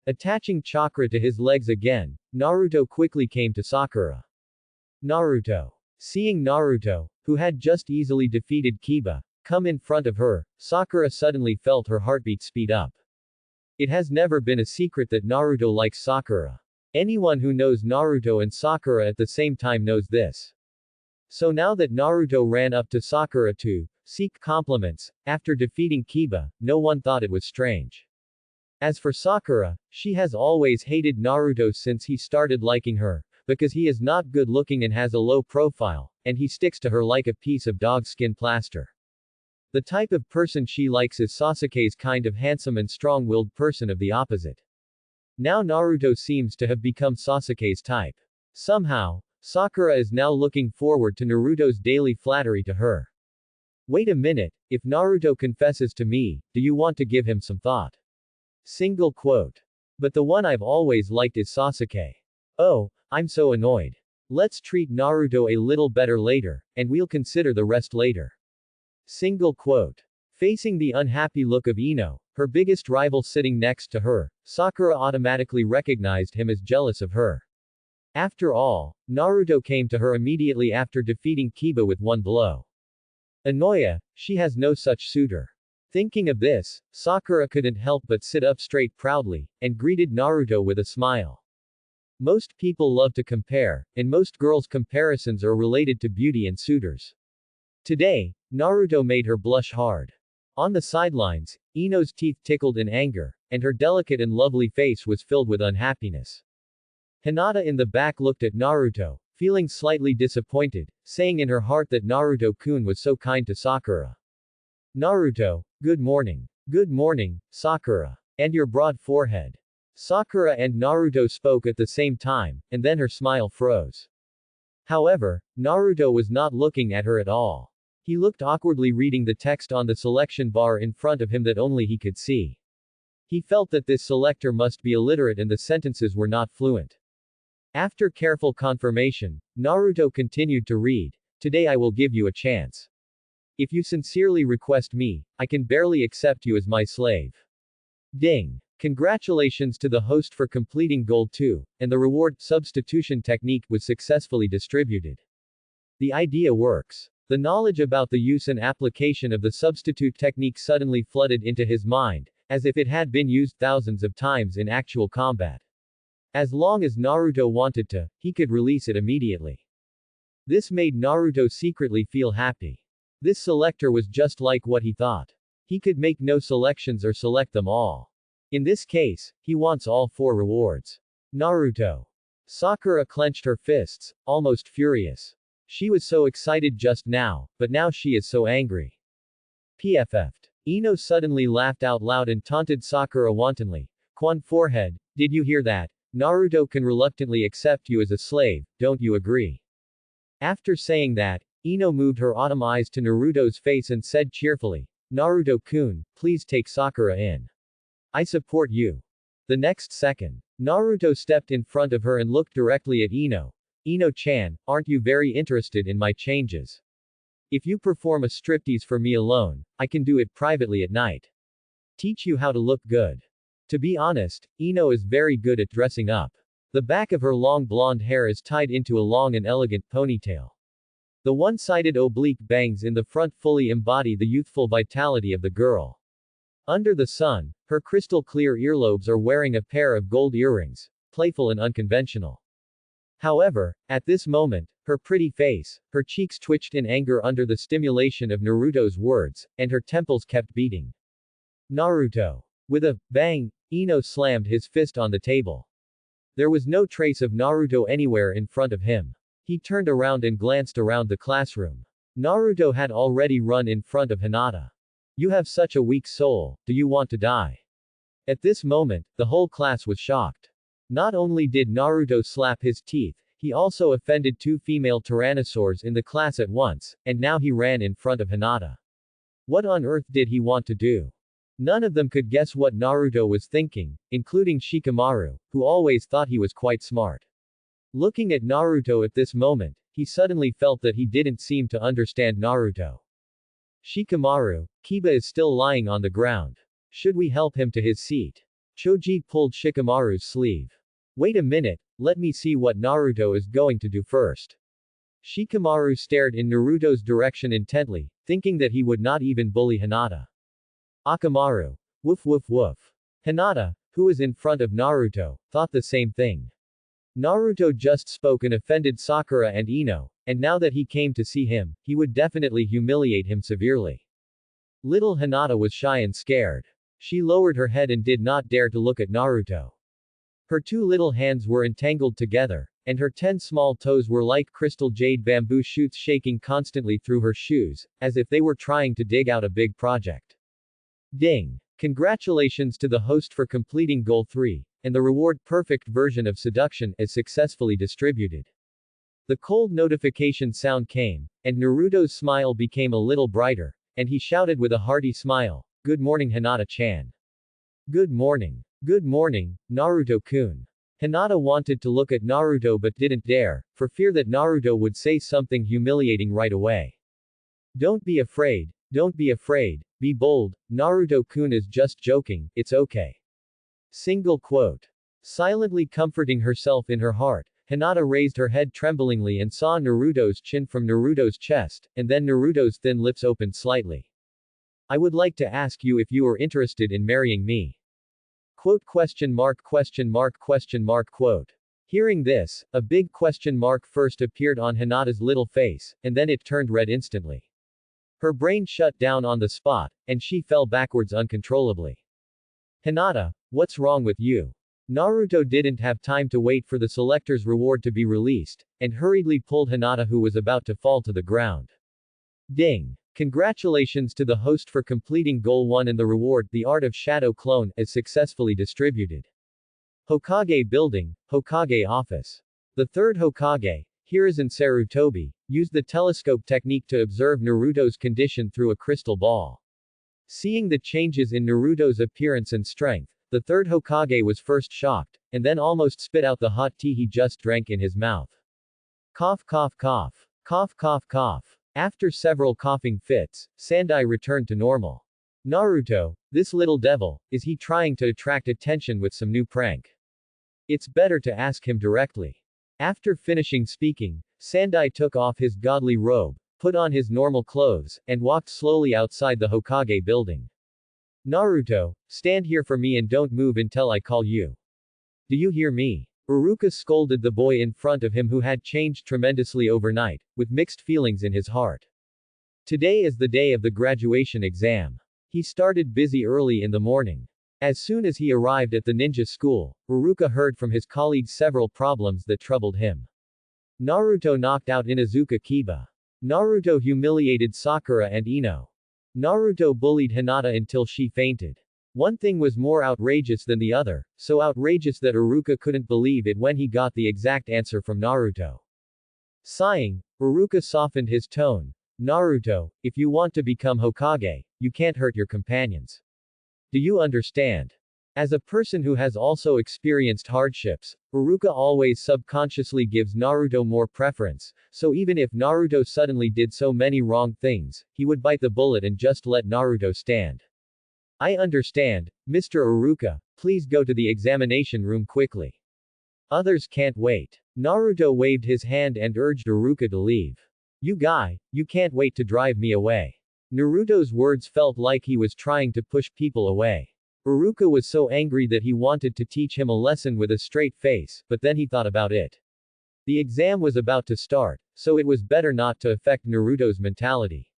Attaching chakra to his legs again, Naruto quickly came to Sakura. Naruto. Seeing Naruto, who had just easily defeated Kiba, come in front of her, Sakura suddenly felt her heartbeat speed up. It has never been a secret that Naruto likes Sakura. Anyone who knows Naruto and Sakura at the same time knows this. So now that Naruto ran up to Sakura to seek compliments, after defeating Kiba, no one thought it was strange. As for Sakura, she has always hated Naruto since he started liking her, because he is not good looking and has a low profile, and he sticks to her like a piece of dog skin plaster. The type of person she likes is Sasuke's kind of handsome and strong-willed person of the opposite. Now Naruto seems to have become Sasuke's type. Somehow, Sakura is now looking forward to Naruto's daily flattery to her. Wait a minute, if Naruto confesses to me, do you want to give him some thought? Single quote. But the one I've always liked is Sasuke. Oh, I'm so annoyed. Let's treat Naruto a little better later, and we'll consider the rest later. Single quote. Facing the unhappy look of Ino, her biggest rival sitting next to her, Sakura automatically recognized him as jealous of her. After all, Naruto came to her immediately after defeating Kiba with one blow. Inoya, she has no such suitor. Thinking of this, Sakura couldn't help but sit up straight proudly, and greeted Naruto with a smile. Most people love to compare, and most girls' comparisons are related to beauty and suitors. Today, Naruto made her blush hard. On the sidelines, Ino's teeth tickled in anger, and her delicate and lovely face was filled with unhappiness. Hinata in the back looked at Naruto, feeling slightly disappointed, saying in her heart that Naruto-kun was so kind to Sakura. Naruto, good morning. Good morning, Sakura. And your broad forehead. Sakura and Naruto spoke at the same time, and then her smile froze. However, Naruto was not looking at her at all. He looked awkwardly reading the text on the selection bar in front of him that only he could see. He felt that this selector must be illiterate and the sentences were not fluent. After careful confirmation, Naruto continued to read, "Today I will give you a chance. If you sincerely request me, I can barely accept you as my slave." Ding! Congratulations to the host for completing Goal 2, and the reward substitution technique was successfully distributed. The idea works. The knowledge about the use and application of the substitute technique suddenly flooded into his mind, as if it had been used thousands of times in actual combat. As long as Naruto wanted to, he could release it immediately. This made Naruto secretly feel happy. This selector was just like what he thought. He could make no selections or select them all. In this case, he wants all 4 rewards. Naruto. Sakura clenched her fists, almost furious. She was so excited just now, but now she is so angry. PFF'd. Ino suddenly laughed out loud and taunted Sakura wantonly. Quan forehead, did you hear that? Naruto can reluctantly accept you as a slave, don't you agree? After saying that, Ino moved her autumn eyes to Naruto's face and said cheerfully, Naruto-kun, please take Sakura in. I support you. The next second, Naruto stepped in front of her and looked directly at Ino. Ino-chan, aren't you very interested in my changes? If you perform a striptease for me alone, I can do it privately at night. Teach you how to look good. To be honest, Ino is very good at dressing up. The back of her long blonde hair is tied into a long and elegant ponytail. The one-sided oblique bangs in the front fully embody the youthful vitality of the girl. Under the sun, her crystal-clear earlobes are wearing a pair of gold earrings, playful and unconventional. However, at this moment, her pretty face, her cheeks twitched in anger under the stimulation of Naruto's words, and her temples kept beating. Naruto. With a bang, Ino slammed his fist on the table. There was no trace of Naruto anywhere in front of him. He turned around and glanced around the classroom. Naruto had already run in front of Hinata. You have such a weak soul, do you want to die? At this moment, the whole class was shocked. Not only did Naruto slap his teeth, he also offended 2 female tyrannosaurs in the class at once, and now he ran in front of Hinata. What on earth did he want to do? None of them could guess what Naruto was thinking, including Shikamaru, who always thought he was quite smart. Looking at Naruto at this moment, he suddenly felt that he didn't seem to understand Naruto. Shikamaru, Kiba is still lying on the ground. Should we help him to his seat? Choji pulled Shikamaru's sleeve. Wait a minute, let me see what Naruto is going to do first. Shikamaru stared in Naruto's direction intently, thinking that he would not even bully Hinata. Akamaru. Woof woof woof. Hinata, who was in front of Naruto, thought the same thing. Naruto just spoke and offended Sakura and Ino, and now that he came to see him, he would definitely humiliate him severely. Little Hinata was shy and scared. She lowered her head and did not dare to look at Naruto. Her two little hands were entangled together, and her 10 small toes were like crystal jade bamboo shoots shaking constantly through her shoes, as if they were trying to dig out a big project. Ding! Congratulations to the host for completing Goal 3, and the reward perfect version of seduction is successfully distributed. The cold notification sound came, and Naruto's smile became a little brighter, and he shouted with a hearty smile, "Good morning Hinata-chan." Good morning. Good morning, Naruto-kun. Hinata wanted to look at Naruto but didn't dare, for fear that Naruto would say something humiliating right away. Don't be afraid, don't be afraid, be bold, Naruto-kun is just joking, it's okay. Single quote. Silently comforting herself in her heart, Hinata raised her head tremblingly and saw Naruto's chin from Naruto's chest, and then Naruto's thin lips opened slightly. I would like to ask you if you are interested in marrying me. Quote question mark quote. Hearing this, a big question mark first appeared on Hinata's little face, and then it turned red instantly. Her brain shut down on the spot, and she fell backwards uncontrollably. Hinata, what's wrong with you? Naruto didn't have time to wait for the selector's reward to be released, and hurriedly pulled Hinata who was about to fall to the ground. Ding! Congratulations to the host for completing Goal 1 and the reward, the Art of Shadow Clone, is successfully distributed. Hokage Building, Hokage Office. The third Hokage, Hiruzen Sarutobi, used the telescope technique to observe Naruto's condition through a crystal ball. Seeing the changes in Naruto's appearance and strength, the third Hokage was first shocked, and then almost spit out the hot tea he just drank in his mouth. Cough cough cough. Cough cough cough. After several coughing fits, Sandai returned to normal. Naruto, this little devil, is he trying to attract attention with some new prank? It's better to ask him directly. After finishing speaking, Sandai took off his godly robe, put on his normal clothes, and walked slowly outside the Hokage building. Naruto, stand here for me and don't move until I call you. Do you hear me? Uruka scolded the boy in front of him who had changed tremendously overnight, with mixed feelings in his heart. Today is the day of the graduation exam. He started busy early in the morning. As soon as he arrived at the ninja school, Uruka heard from his colleagues several problems that troubled him. Naruto knocked out Inuzuka Kiba. Naruto humiliated Sakura and Ino. Naruto bullied Hinata until she fainted. One thing was more outrageous than the other, so outrageous that Uruka couldn't believe it when he got the exact answer from Naruto. Sighing, Uruka softened his tone. Naruto, if you want to become Hokage, you can't hurt your companions. Do you understand? As a person who has also experienced hardships, Uruka always subconsciously gives Naruto more preference, so even if Naruto suddenly did so many wrong things, he would bite the bullet and just let Naruto stand. I understand, Mr. Uruka, please go to the examination room quickly. Others can't wait. Naruto waved his hand and urged Uruka to leave. You guy, you can't wait to drive me away. Naruto's words felt like he was trying to push people away. Uruka was so angry that he wanted to teach him a lesson with a straight face, but then he thought about it. The exam was about to start, so it was better not to affect Naruto's mentality.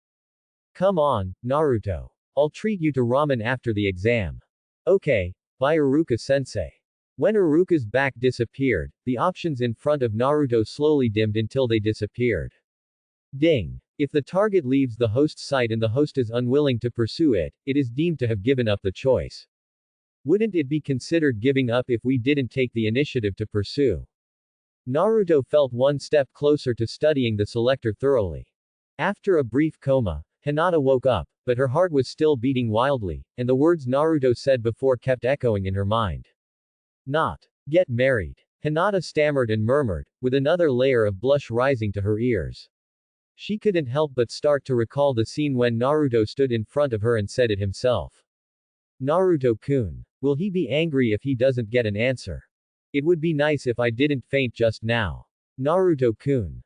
Come on, Naruto. I'll treat you to ramen after the exam. Okay, bye Uruka-sensei. When Uruka's back disappeared, the options in front of Naruto slowly dimmed until they disappeared. Ding. If the target leaves the host's sight and the host is unwilling to pursue it, it is deemed to have given up the choice. Wouldn't it be considered giving up if we didn't take the initiative to pursue? Naruto felt one step closer to studying the selector thoroughly. After a brief coma, Hinata woke up, but her heart was still beating wildly, and the words Naruto said before kept echoing in her mind. Not get married. Hinata stammered and murmured, with another layer of blush rising to her ears. She couldn't help but start to recall the scene when Naruto stood in front of her and said it himself. Naruto-kun. Will he be angry if he doesn't get an answer? It would be nice if I didn't faint just now. Naruto-kun.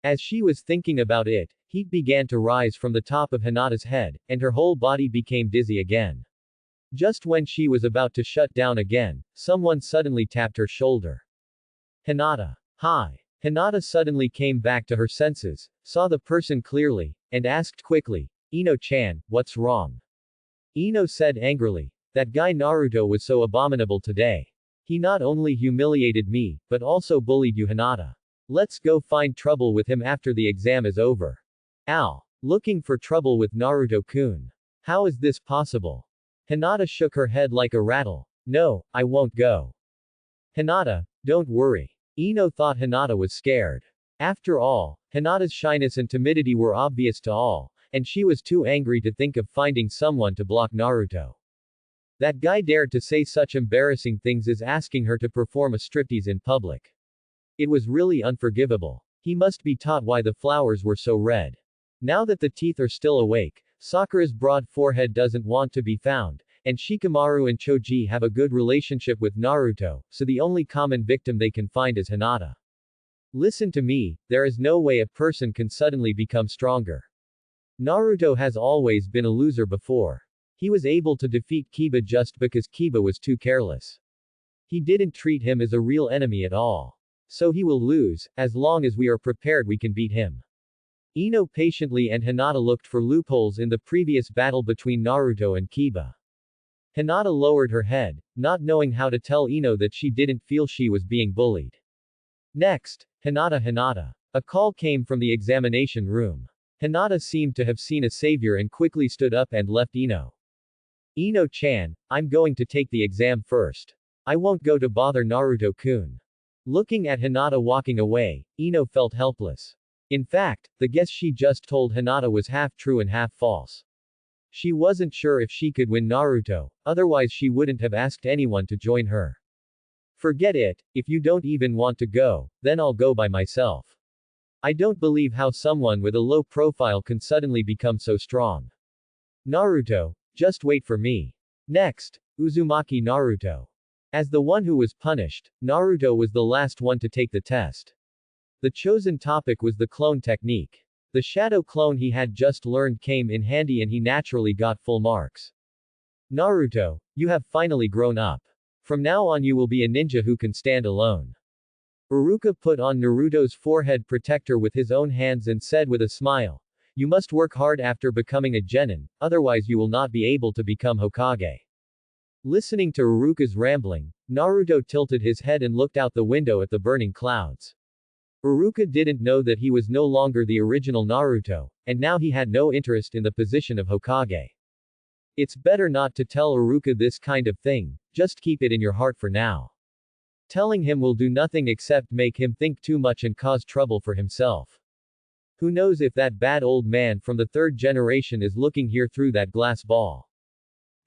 As she was thinking about it, heat began to rise from the top of Hinata's head, and her whole body became dizzy again. Just when she was about to shut down again, someone suddenly tapped her shoulder. Hinata. Hi. Hinata suddenly came back to her senses, saw the person clearly, and asked quickly, Ino-chan, what's wrong? Ino said angrily, that guy Naruto was so abominable today. He not only humiliated me, but also bullied you, Hinata. Let's go find trouble with him after the exam is over. Al. Looking for trouble with Naruto-kun. How is this possible? Hinata shook her head like a rattle. No, I won't go. Hinata, don't worry. Ino thought Hinata was scared. After all, Hinata's shyness and timidity were obvious to all, and she was too angry to think of finding someone to block Naruto. That guy dared to say such embarrassing things as asking her to perform a striptease in public. It was really unforgivable. He must be taught why the flowers were so red. Now that the teeth are still awake, Sakura's broad forehead doesn't want to be found, and Shikamaru and Choji have a good relationship with Naruto, so the only common victim they can find is Hinata. Listen to me, there is no way a person can suddenly become stronger. Naruto has always been a loser before. He was able to defeat Kiba just because Kiba was too careless. He didn't treat him as a real enemy at all. So he will lose, as long as we are prepared we can beat him. Ino patiently and Hinata looked for loopholes in the previous battle between Naruto and Kiba. Hinata lowered her head, not knowing how to tell Ino that she didn't feel she was being bullied. Next, Hinata. A call came from the examination room. Hinata seemed to have seen a savior and quickly stood up and left Ino. Ino-chan, I'm going to take the exam first. I won't go to bother Naruto-kun. Looking at Hinata walking away, Ino felt helpless. In fact, the guess she just told Hinata was half true and half false. She wasn't sure if she could win Naruto, otherwise she wouldn't have asked anyone to join her. Forget it, if you don't even want to go, then I'll go by myself. I don't believe how someone with a low profile can suddenly become so strong. Naruto, just wait for me. Next, Uzumaki Naruto. As the one who was punished, Naruto was the last one to take the test. The chosen topic was the clone technique. The shadow clone he had just learned came in handy and he naturally got full marks. Naruto, you have finally grown up. From now on you will be a ninja who can stand alone. Iruka put on Naruto's forehead protector with his own hands and said with a smile, you must work hard after becoming a genin, otherwise you will not be able to become Hokage. Listening to Iruka's rambling, Naruto tilted his head and looked out the window at the burning clouds. Iruka didn't know that he was no longer the original Naruto, and now he had no interest in the position of Hokage. It's better not to tell Iruka this kind of thing, just keep it in your heart for now. Telling him will do nothing except make him think too much and cause trouble for himself. Who knows if that bad old man from the third generation is looking here through that glass ball.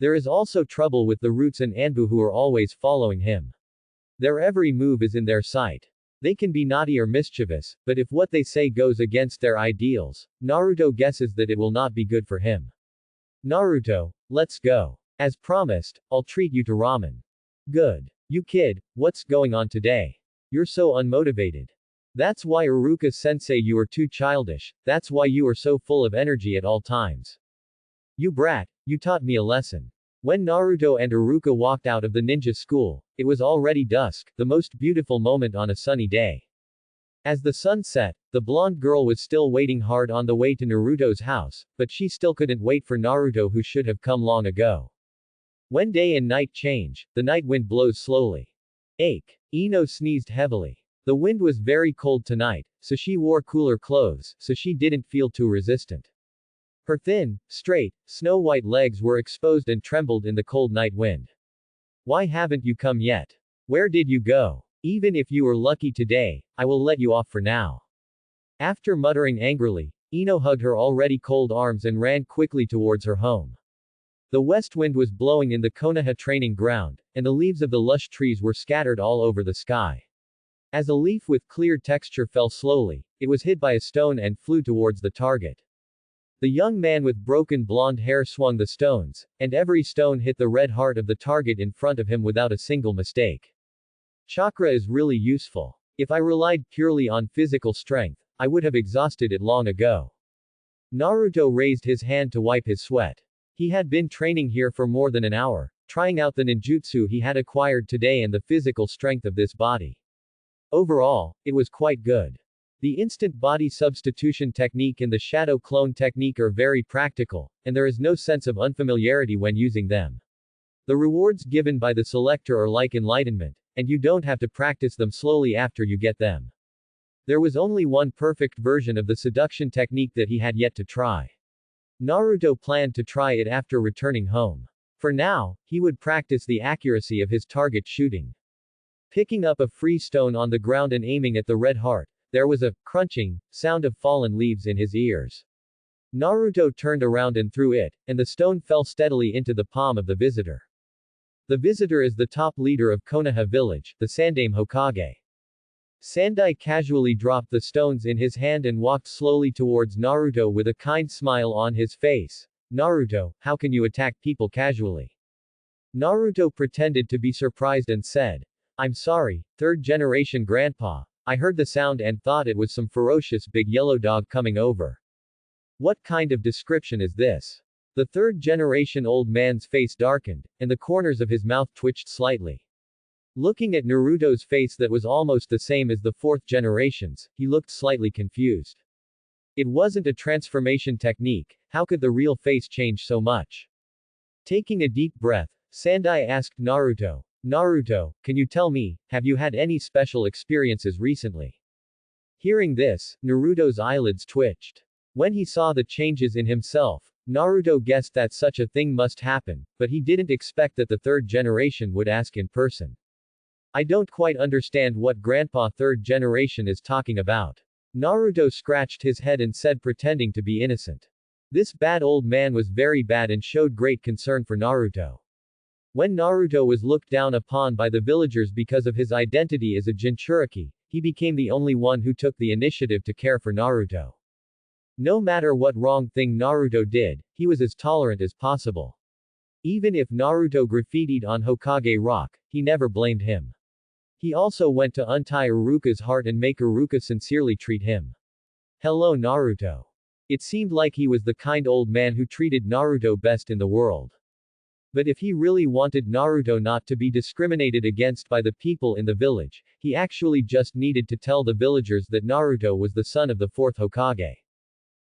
There is also trouble with the Roots and Anbu who are always following him. Their every move is in their sight. They can be naughty or mischievous, but if what they say goes against their ideals, Naruto guesses that it will not be good for him. Naruto, let's go. As promised, I'll treat you to ramen. Good. You kid, what's going on today? You're so unmotivated. That's why Iruka-sensei you are too childish, that's why you are so full of energy at all times. You brat, you taught me a lesson. When Naruto and Iruka walked out of the ninja school, it was already dusk, the most beautiful moment on a sunny day. As the sun set, the blonde girl was still waiting hard on the way to Naruto's house, but she still couldn't wait for Naruto who should have come long ago. When day and night change, the night wind blows slowly. Ache. Ino sneezed heavily. The wind was very cold tonight, so she wore cooler clothes, so she didn't feel too resistant. Her thin, straight, snow-white legs were exposed and trembled in the cold night wind. Why haven't you come yet? Where did you go? Even if you were lucky today, I will let you off for now. After muttering angrily, Ino hugged her already cold arms and ran quickly towards her home. The west wind was blowing in the Konoha training ground, and the leaves of the lush trees were scattered all over the sky. As a leaf with clear texture fell slowly, it was hit by a stone and flew towards the target. The young man with broken blonde hair swung the stones, and every stone hit the red heart of the target in front of him without a single mistake. Chakra is really useful. If I relied purely on physical strength, I would have exhausted it long ago. Naruto raised his hand to wipe his sweat. He had been training here for more than an hour, trying out the ninjutsu he had acquired today and the physical strength of this body. Overall, it was quite good. The instant body substitution technique and the shadow clone technique are very practical, and there is no sense of unfamiliarity when using them. The rewards given by the selector are like enlightenment, and you don't have to practice them slowly after you get them. There was only one perfect version of the seduction technique that he had yet to try. Naruto planned to try it after returning home. For now, he would practice the accuracy of his target shooting. Picking up a free stone on the ground and aiming at the red heart, there was a crunching sound of fallen leaves in his ears. Naruto turned around and threw it, and the stone fell steadily into the palm of the visitor. The visitor is the top leader of Konoha village, the Sandaime Hokage. Sandai casually dropped the stones in his hand and walked slowly towards Naruto with a kind smile on his face. Naruto, how can you attack people casually? Naruto pretended to be surprised and said, I'm sorry, third generation grandpa. I heard the sound and thought it was some ferocious big yellow dog coming over. What kind of description is this? The third generation old man's face darkened, and the corners of his mouth twitched slightly. Looking at Naruto's face that was almost the same as the fourth generation's, he looked slightly confused. It wasn't a transformation technique, how could the real face change so much? Taking a deep breath, Sandai asked Naruto, Naruto, can you tell me, have you had any special experiences recently? Hearing this, Naruto's eyelids twitched. When he saw the changes in himself, Naruto guessed that such a thing must happen, but he didn't expect that the third generation would ask in person. I don't quite understand what Grandpa third generation is talking about. Naruto scratched his head and said, pretending to be innocent. This bad old man was very bad and showed great concern for Naruto. When Naruto was looked down upon by the villagers because of his identity as a Jinchuriki, he became the only one who took the initiative to care for Naruto. No matter what wrong thing Naruto did, he was as tolerant as possible. Even if Naruto graffitied on Hokage Rock, he never blamed him. He also went to untie Iruka's heart and make Iruka sincerely treat him. Hello Naruto. It seemed like he was the kind old man who treated Naruto best in the world. But if he really wanted Naruto not to be discriminated against by the people in the village, he actually just needed to tell the villagers that Naruto was the son of the fourth Hokage.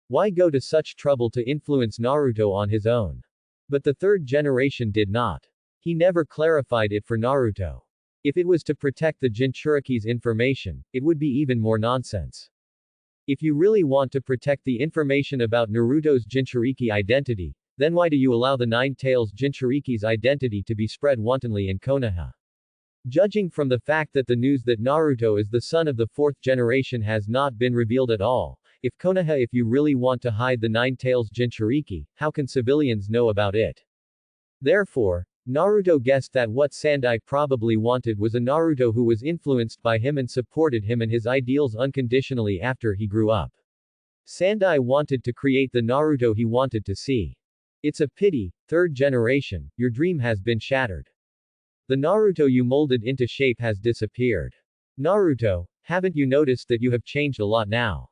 Why go to such trouble to influence Naruto on his own? But the third generation did not. He never clarified it for Naruto. If it was to protect the Jinchuriki's information, it would be even more nonsense. If you really want to protect the information about Naruto's Jinchuriki identity, then why do you allow the Nine-Tails Jinchuriki's identity to be spread wantonly in Konoha? Judging from the fact that the news that Naruto is the son of the fourth generation has not been revealed at all, if you really want to hide the Nine-Tails Jinchuriki, how can civilians know about it? Therefore, Naruto guessed that what Sandai probably wanted was a Naruto who was influenced by him and supported him and his ideals unconditionally after he grew up. Sandai wanted to create the Naruto he wanted to see. It's a pity, third generation, your dream has been shattered. The Naruto you molded into shape has disappeared. Naruto, haven't you noticed that you have changed a lot now?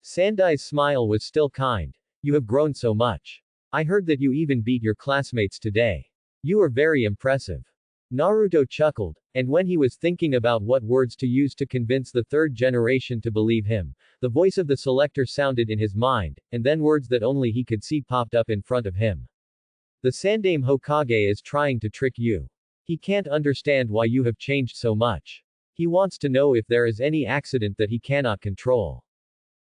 Sandai's smile was still kind. You have grown so much. I heard that you even beat your classmates today. You are very impressive. Naruto chuckled, and when he was thinking about what words to use to convince the third generation to believe him, the voice of the selector sounded in his mind, and then words that only he could see popped up in front of him. The Sandaime Hokage is trying to trick you. He can't understand why you have changed so much. He wants to know if there is any accident that he cannot control.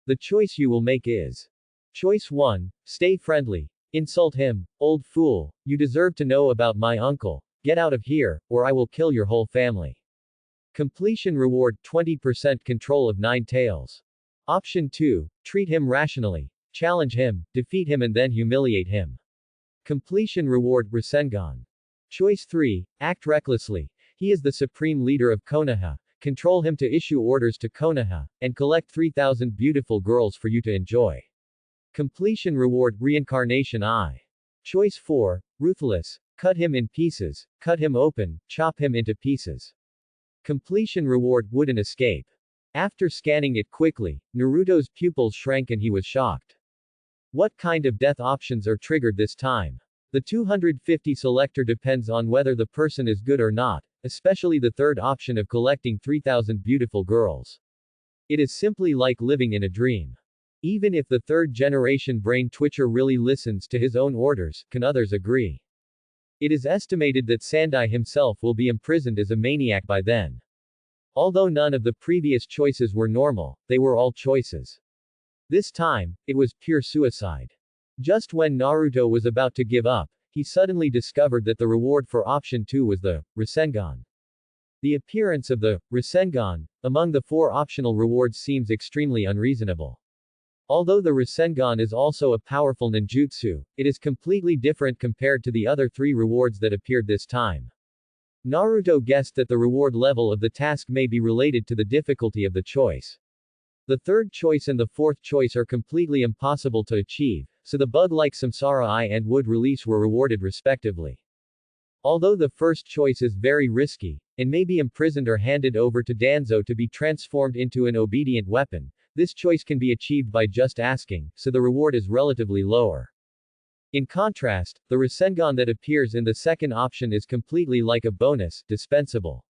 The choice you will make is. Choice 1, stay friendly. Insult him, old fool, you deserve to know about my uncle, get out of here, or I will kill your whole family. Completion reward 20% control of Nine-Tails. Option 2, treat him rationally, challenge him, defeat him and then humiliate him. Completion reward Rasengan. Choice 3, act recklessly, he is the supreme leader of Konoha, control him to issue orders to Konoha, and collect 3,000 beautiful girls for you to enjoy. Completion reward Reincarnation I. Choice 4, ruthless, cut him in pieces, cut him open, chop him into pieces. Completion reward Wooden escape. After scanning it quickly, Naruto's pupils shrank and he was shocked. What kind of death options are triggered this time? The 250 selector depends on whether the person is good or not, especially the third option of collecting 3,000 beautiful girls. It is simply like living in a dream. Even if the third generation brain twitcher really listens to his own orders, can others agree? It is estimated that Sandai himself will be imprisoned as a maniac by then. Although none of the previous choices were normal, they were all choices. This time, it was pure suicide. Just when Naruto was about to give up, he suddenly discovered that the reward for option 2 was the Rasengan. The appearance of the Rasengan among the 4 optional rewards seems extremely unreasonable. Although the Rasengan is also a powerful ninjutsu, it is completely different compared to the other 3 rewards that appeared this time. Naruto guessed that the reward level of the task may be related to the difficulty of the choice. The third choice and the fourth choice are completely impossible to achieve, so the bug-like Samsara Eye and Wood Release were rewarded respectively. Although the first choice is very risky, and may be imprisoned or handed over to Danzo to be transformed into an obedient weapon, this choice can be achieved by just asking, so the reward is relatively lower. In contrast, the Rasengan that appears in the second option is completely like a bonus, dispensable.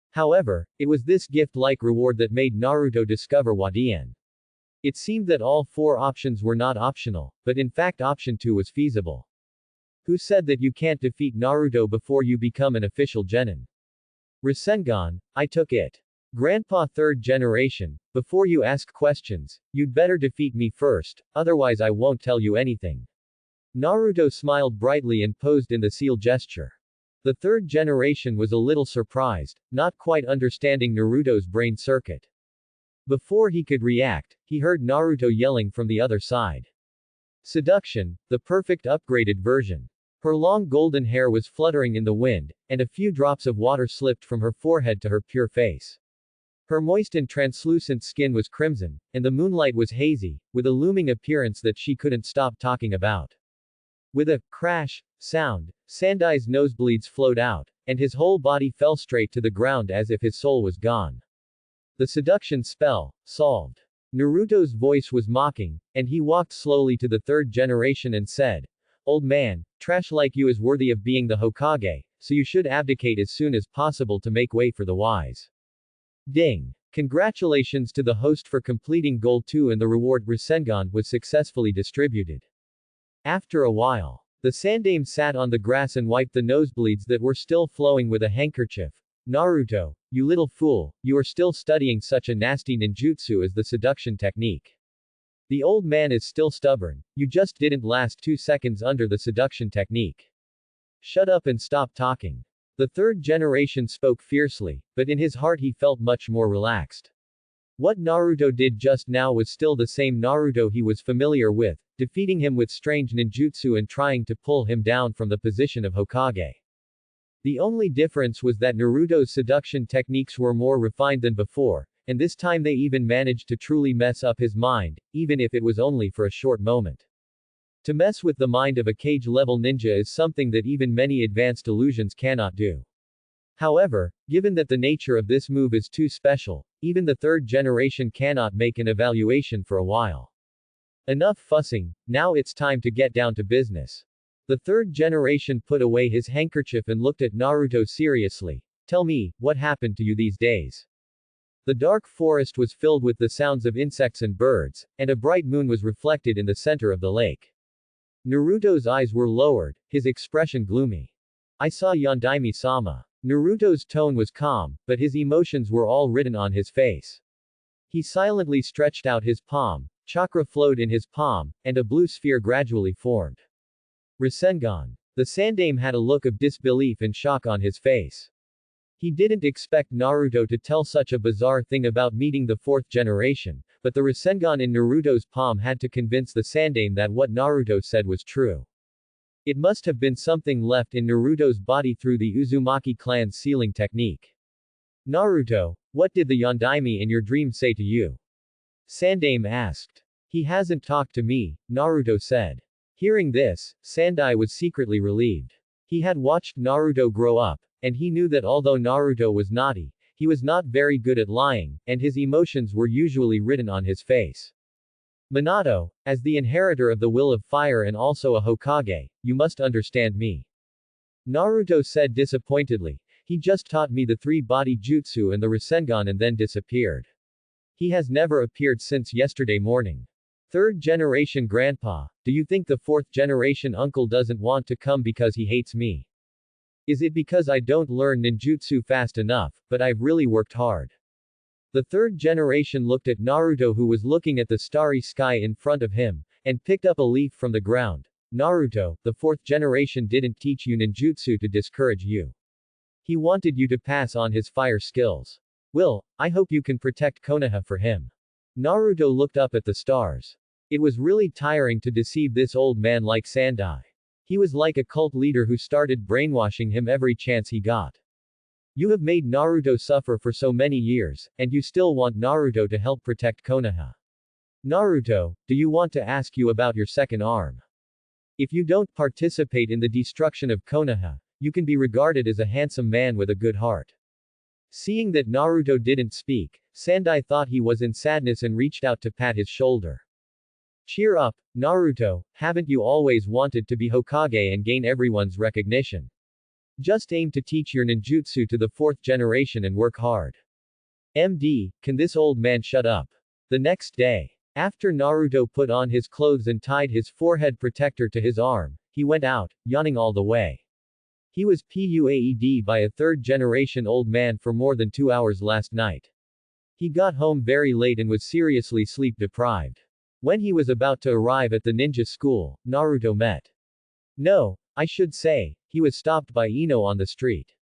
However, it was this gift-like reward that made Naruto discover Wadian. It seemed that all 4 options were not optional, but in fact option 2 was feasible. Who said that you can't defeat Naruto before you become an official genin? Rasengan, I took it. Grandpa third generation, before you ask questions, you'd better defeat me first, otherwise I won't tell you anything. Naruto smiled brightly and posed in the seal gesture. The third generation was a little surprised, not quite understanding Naruto's brain circuit. Before he could react, he heard Naruto yelling from the other side. Seduction, the perfect upgraded version. Her long golden hair was fluttering in the wind, and a few drops of water slipped from her forehead to her pure face. Her moist and translucent skin was crimson, and the moonlight was hazy, with a looming appearance that she couldn't stop talking about. With a crash sound, Sandai's nosebleeds flowed out, and his whole body fell straight to the ground as if his soul was gone. The seduction spell, solved. Naruto's voice was mocking, and he walked slowly to the third generation and said, "Old man, trash like you is worthy of being the Hokage, so you should abdicate as soon as possible to make way for the wise." Ding! Congratulations to the host for completing Goal 2 and the reward Rasengan was successfully distributed. After a while, the Sandame sat on the grass and wiped the nosebleeds that were still flowing with a handkerchief. Naruto, you little fool, you are still studying such a nasty ninjutsu as the seduction technique. The old man is still stubborn, you just didn't last 2 seconds under the seduction technique. Shut up and stop talking. The third generation spoke fiercely, but in his heart he felt much more relaxed. What Naruto did just now was still the same Naruto he was familiar with, defeating him with strange ninjutsu and trying to pull him down from the position of Hokage. The only difference was that Naruto's seduction techniques were more refined than before, and this time they even managed to truly mess up his mind, even if it was only for a short moment. To mess with the mind of a cage-level ninja is something that even many advanced illusions cannot do. However, given that the nature of this move is too special, even the third generation cannot make an evaluation for a while. Enough fussing, now it's time to get down to business. The third generation put away his handkerchief and looked at Naruto seriously. Tell me, what happened to you these days? The dark forest was filled with the sounds of insects and birds, and a bright moon was reflected in the center of the lake. Naruto's eyes were lowered, his expression gloomy. I saw Yondaime-sama. Naruto's tone was calm, but his emotions were all written on his face. He silently stretched out his palm, chakra flowed in his palm, and a blue sphere gradually formed. Rasengan. The Sandame had a look of disbelief and shock on his face. He didn't expect Naruto to tell such a bizarre thing about meeting the fourth generation, but the Rasengan in Naruto's palm had to convince the Sandame that what Naruto said was true. It must have been something left in Naruto's body through the Uzumaki clan's sealing technique. Naruto, what did the Yondaime in your dream say to you? Sandame asked. He hasn't talked to me, Naruto said. Hearing this, Sandai was secretly relieved. He had watched Naruto grow up, and he knew that although Naruto was naughty, He was not very good at lying, and his emotions were usually written on his face. Minato, as the inheritor of the will of fire and also a Hokage, you must understand me. Naruto said disappointedly. He just taught me the 3-body jutsu and the Rasengan and then disappeared. He has never appeared since yesterday morning. 3rd generation grandpa, do you think the 4th generation uncle doesn't want to come because he hates me? Is it because I don't learn ninjutsu fast enough, but I've really worked hard? The 3rd generation looked at Naruto, who was looking at the starry sky in front of him, and picked up a leaf from the ground. Naruto, the 4th generation didn't teach you ninjutsu to discourage you. He wanted you to pass on his fire skills. Will, I hope you can protect Konoha for him. Naruto looked up at the stars. It was really tiring to deceive this old man like Sandai. He was like a cult leader who started brainwashing him every chance he got. You have made Naruto suffer for so many years, and you still want Naruto to help protect Konoha. Naruto, do you want to ask you about your second arm? If you don't participate in the destruction of Konoha, you can be regarded as a handsome man with a good heart. Seeing that Naruto didn't speak, Sandai thought he was in sadness and reached out to pat his shoulder. Cheer up, Naruto, haven't you always wanted to be Hokage and gain everyone's recognition? Just aim to teach your ninjutsu to the 4th generation and work hard. MD, can this old man shut up? The next day, after Naruto put on his clothes and tied his forehead protector to his arm, he went out, yawning all the way. He was puaed by a 3rd generation old man for more than 2 hours last night. He got home very late and was seriously sleep deprived. When he was about to arrive at the ninja school, Naruto met. No, I should say, he was stopped by Ino on the street.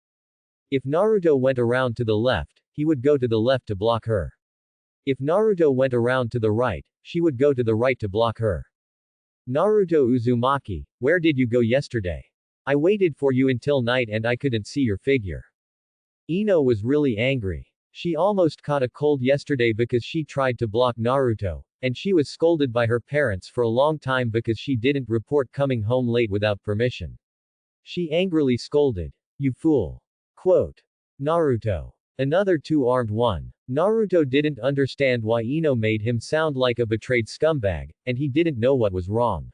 If Naruto went around to the left, he would go to the left to block her. If Naruto went around to the right, she would go to the right to block her. Naruto Uzumaki, where did you go yesterday? I waited for you until night and I couldn't see your figure. Ino was really angry. She almost caught a cold yesterday because she tried to block Naruto, and she was scolded by her parents for a long time because she didn't report coming home late without permission. She angrily scolded. You fool. Quote. Naruto. Another 2-armed one. Naruto didn't understand why Ino made him sound like a betrayed scumbag, and he didn't know what was wrong.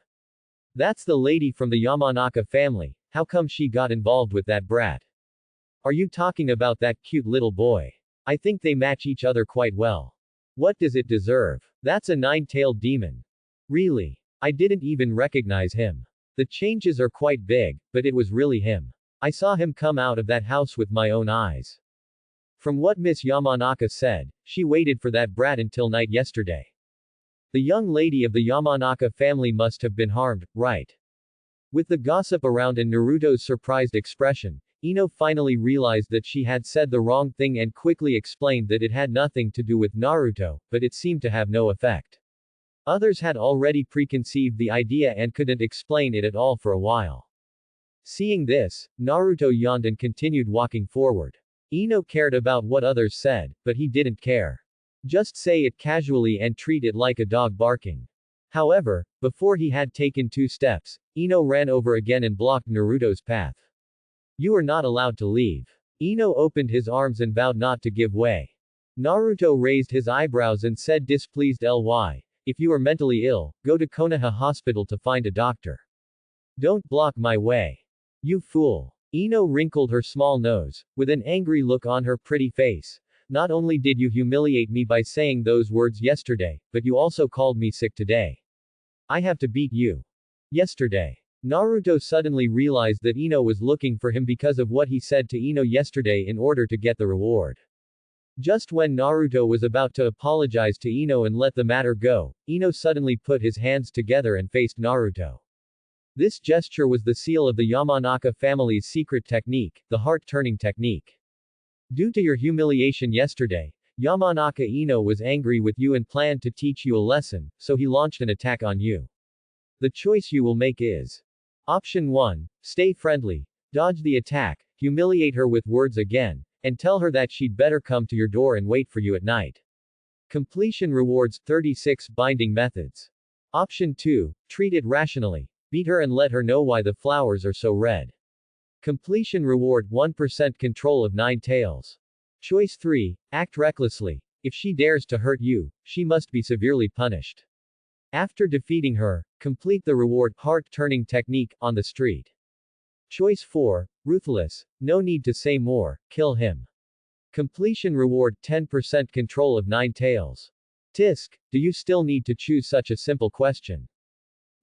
That's the lady from the Yamanaka family, how come she got involved with that brat? Are you talking about that cute little boy? I think they match each other quite well. What does it deserve? That's a 9-tailed demon. Really? I didn't even recognize him. The changes are quite big, but it was really him. I saw him come out of that house with my own eyes. From what Miss Yamanaka said, she waited for that brat until night yesterday. The young lady of the Yamanaka family must have been harmed, right? With the gossip around and Naruto's surprised expression, Ino finally realized that she had said the wrong thing and quickly explained that it had nothing to do with Naruto, but it seemed to have no effect. Others had already preconceived the idea and couldn't explain it at all for a while. Seeing this, Naruto yawned and continued walking forward. Ino cared about what others said, but he didn't care. Just say it casually and treat it like a dog barking. However, before he had taken 2 steps, Ino ran over again and blocked Naruto's path. You are not allowed to leave. Ino opened his arms and vowed not to give way. Naruto raised his eyebrows and said displeased ly, if you are mentally ill, go to Konoha hospital to find a doctor. Don't block my way. You fool. Ino wrinkled her small nose, with an angry look on her pretty face. Not only did you humiliate me by saying those words yesterday, but you also called me sick today. I have to beat you. Yesterday. Naruto suddenly realized that Ino was looking for him because of what he said to Ino yesterday in order to get the reward. Just when Naruto was about to apologize to Ino and let the matter go, Ino suddenly put his hands together and faced Naruto. This gesture was the seal of the Yamanaka family's secret technique, the heart-turning technique. Due to your humiliation yesterday, Yamanaka Ino was angry with you and planned to teach you a lesson, so he launched an attack on you. The choice you will make is: Option 1, stay friendly, dodge the attack, humiliate her with words again, and tell her that she'd better come to your door and wait for you at night. Completion rewards 36 binding methods. Option 2, treat it rationally, beat her and let her know why the flowers are so red. Completion reward 1% control of 9 tails. Choice 3. Act recklessly. If she dares to hurt you, she must be severely punished. After defeating her, complete the reward heart-turning technique on the street. Choice 4. Ruthless. No need to say more, kill him. Completion reward 10% control of Nine Tails. Tisk, do you still need to choose such a simple question?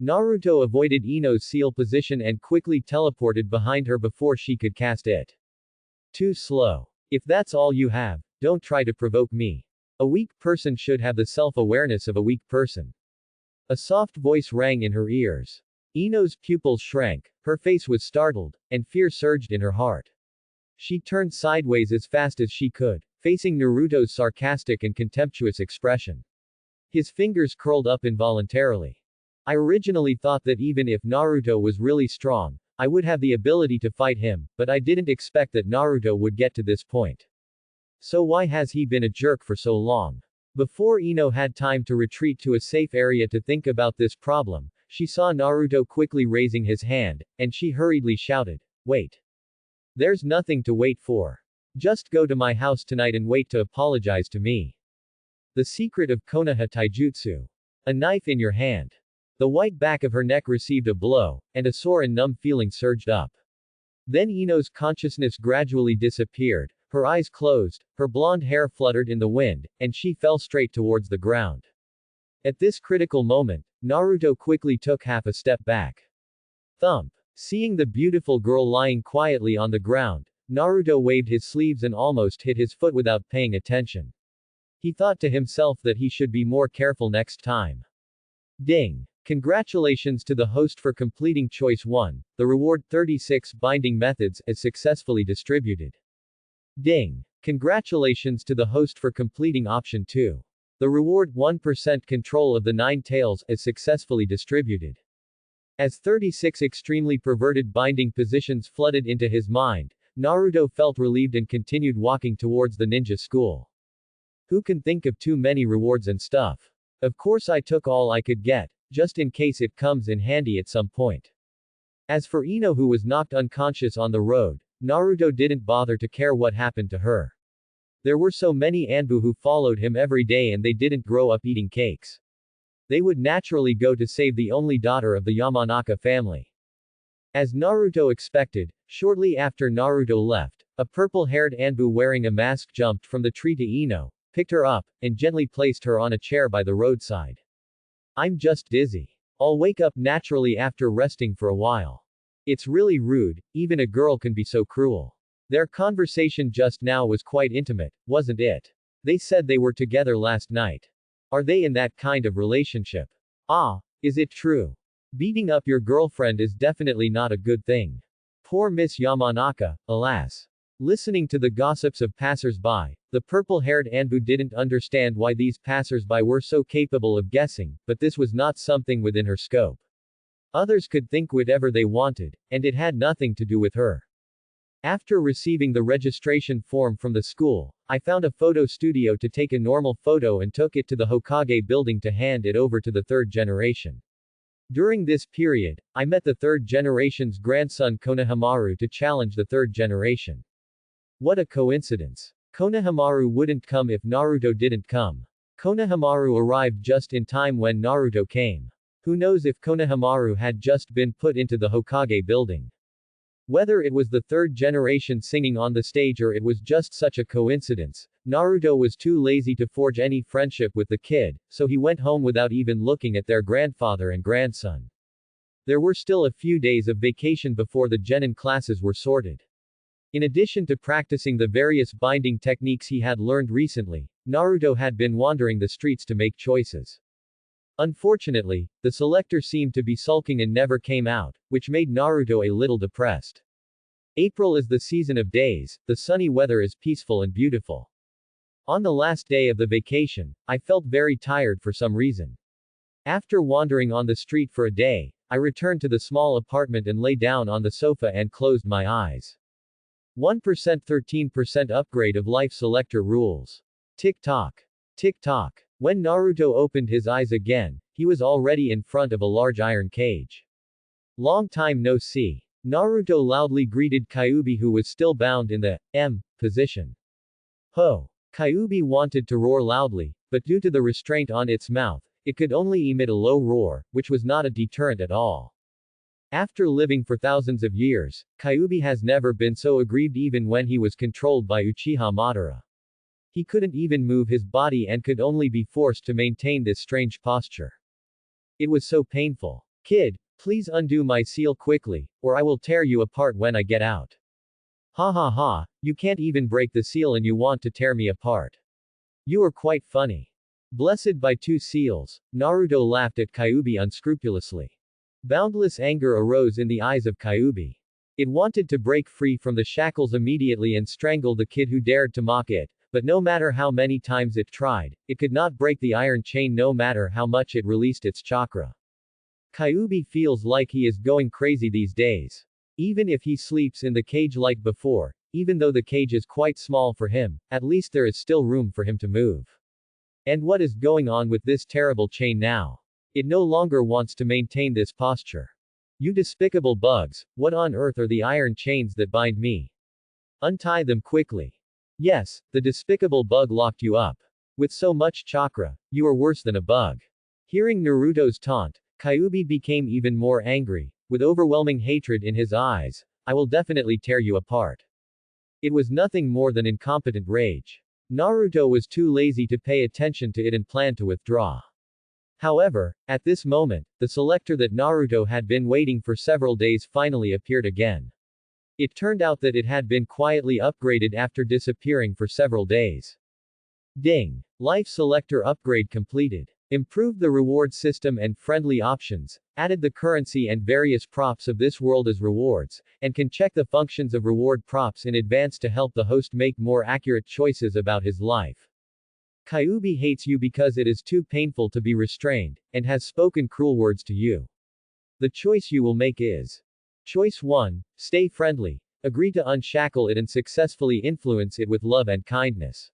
Naruto avoided Ino's seal position and quickly teleported behind her before she could cast it. Too slow. If that's all you have, don't try to provoke me. A weak person should have the self-awareness of a weak person. A soft voice rang in her ears. Ino's pupils shrank, her face was startled, and fear surged in her heart. She turned sideways as fast as she could, facing Naruto's sarcastic and contemptuous expression. His fingers curled up involuntarily. I originally thought that even if Naruto was really strong, I would have the ability to fight him, but I didn't expect that Naruto would get to this point. So why has he been a jerk for so long? Before Ino had time to retreat to a safe area to think about this problem, she saw Naruto quickly raising his hand, and she hurriedly shouted, "Wait. There's nothing to wait for. Just go to my house tonight and wait to apologize to me." The secret of Konoha taijutsu. A knife in your hand. The white back of her neck received a blow, and a sore and numb feeling surged up. Then Ino's consciousness gradually disappeared, her eyes closed, her blonde hair fluttered in the wind, and she fell straight towards the ground. At this critical moment, Naruto quickly took half a step back. Thump. Seeing the beautiful girl lying quietly on the ground, Naruto waved his sleeves and almost hit his foot without paying attention. He thought to himself that he should be more careful next time. Ding. Congratulations to the host for completing Choice 1, the reward 36 binding methods is successfully distributed. Ding. Congratulations to the host for completing Option 2. The reward 1% control of the Nine Tails is successfully distributed. As 36 extremely perverted binding positions flooded into his mind, Naruto felt relieved and continued walking towards the ninja school. Who can think of too many rewards and stuff? Of course I took all I could get, just in case it comes in handy at some point. As for Ino, who was knocked unconscious on the road, Naruto didn't bother to care what happened to her. There were so many Anbu who followed him every day and they didn't grow up eating cakes. They would naturally go to save the only daughter of the Yamanaka family. As Naruto expected, shortly after Naruto left, a purple-haired Anbu wearing a mask jumped from the tree to Ino, picked her up, and gently placed her on a chair by the roadside. "I'm just dizzy. I'll wake up naturally after resting for a while." It's really rude, even a girl can be so cruel. Their conversation just now was quite intimate, wasn't it? They said they were together last night. Are they in that kind of relationship? Ah, is it true? Beating up your girlfriend is definitely not a good thing. Poor Miss Yamanaka, alas. Listening to the gossips of passers-by, the purple-haired Anbu didn't understand why these passers-by were so capable of guessing, but this was not something within her scope. Others could think whatever they wanted, and it had nothing to do with her. After receiving the registration form from the school, I found a photo studio to take a normal photo and took it to the Hokage building to hand it over to the third generation. During this period, I met the third generation's grandson Konohamaru to challenge the third generation. What a coincidence. Konohamaru wouldn't come if Naruto didn't come. Konohamaru arrived just in time when Naruto came. Who knows if Konohamaru had just been put into the Hokage building. Whether it was the third generation singing on the stage or it was just such a coincidence, Naruto was too lazy to forge any friendship with the kid, so he went home without even looking at their grandfather and grandson. There were still a few days of vacation before the genin classes were sorted. In addition to practicing the various binding techniques he had learned recently, Naruto had been wandering the streets to make choices. Unfortunately, the selector seemed to be sulking and never came out, which made Naruto a little depressed. April is the season of days, the sunny weather is peaceful and beautiful. On the last day of the vacation, I felt very tired for some reason. After wandering on the street for a day, I returned to the small apartment and lay down on the sofa and closed my eyes. 1% 13% upgrade of life selector rules. Tick-tock. Tick-tock. When Naruto opened his eyes again, he was already in front of a large iron cage. Long time no see. Naruto loudly greeted Kyuubi, who was still bound in the M position. Ho! Kyuubi wanted to roar loudly, but due to the restraint on its mouth, it could only emit a low roar, which was not a deterrent at all. After living for thousands of years, Kyuubi has never been so aggrieved even when he was controlled by Uchiha Madara. He couldn't even move his body and could only be forced to maintain this strange posture. It was so painful. Kid, please undo my seal quickly, or I will tear you apart when I get out. Ha ha ha, you can't even break the seal and you want to tear me apart. You are quite funny. Blessed by two seals, Naruto laughed at Kyuubi unscrupulously. Boundless anger arose in the eyes of Kyuubi. It wanted to break free from the shackles immediately and strangle the kid who dared to mock it, but no matter how many times it tried, it could not break the iron chain no matter how much it released its chakra. Kyuubi feels like he is going crazy these days. Even if he sleeps in the cage like before, even though the cage is quite small for him, at least there is still room for him to move. And what is going on with this terrible chain now? It no longer wants to maintain this posture. You despicable bugs, what on earth are the iron chains that bind me? Untie them quickly. Yes, the despicable bug locked you up. With so much chakra, you are worse than a bug. Hearing Naruto's taunt, Kyuubi became even more angry, with overwhelming hatred in his eyes. I will definitely tear you apart. It was nothing more than incompetent rage. Naruto was too lazy to pay attention to it and planned to withdraw. However, at this moment, the selector that Naruto had been waiting for several days finally appeared again. It turned out that it had been quietly upgraded after disappearing for several days. Ding! Life selector upgrade completed. Improved the reward system and friendly options, added the currency and various props of this world as rewards, and can check the functions of reward props in advance to help the host make more accurate choices about his life. Kyuubi hates you because it is too painful to be restrained, and has spoken cruel words to you. The choice you will make is: Choice 1, stay friendly. Agree to unshackle it and successfully influence it with love and kindness.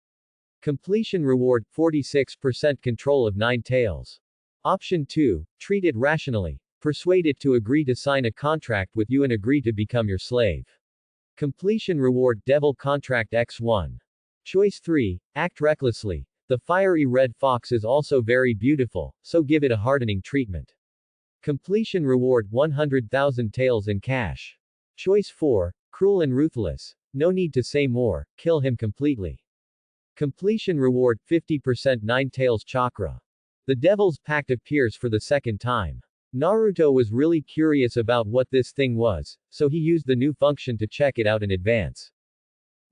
Completion reward, 46% control of Nine Tails. Option 2, treat it rationally. Persuade it to agree to sign a contract with you and agree to become your slave. Completion reward, Devil Contract X1. Choice 3, act recklessly. The fiery red fox is also very beautiful, so give it a hardening treatment. Completion reward, 100,000 taels in cash. Choice 4, cruel and ruthless. No need to say more, kill him completely. Completion reward, 50% Nine Tails chakra. The Devil's Pact appears for the second time. Naruto was really curious about what this thing was, so he used the new function to check it out in advance.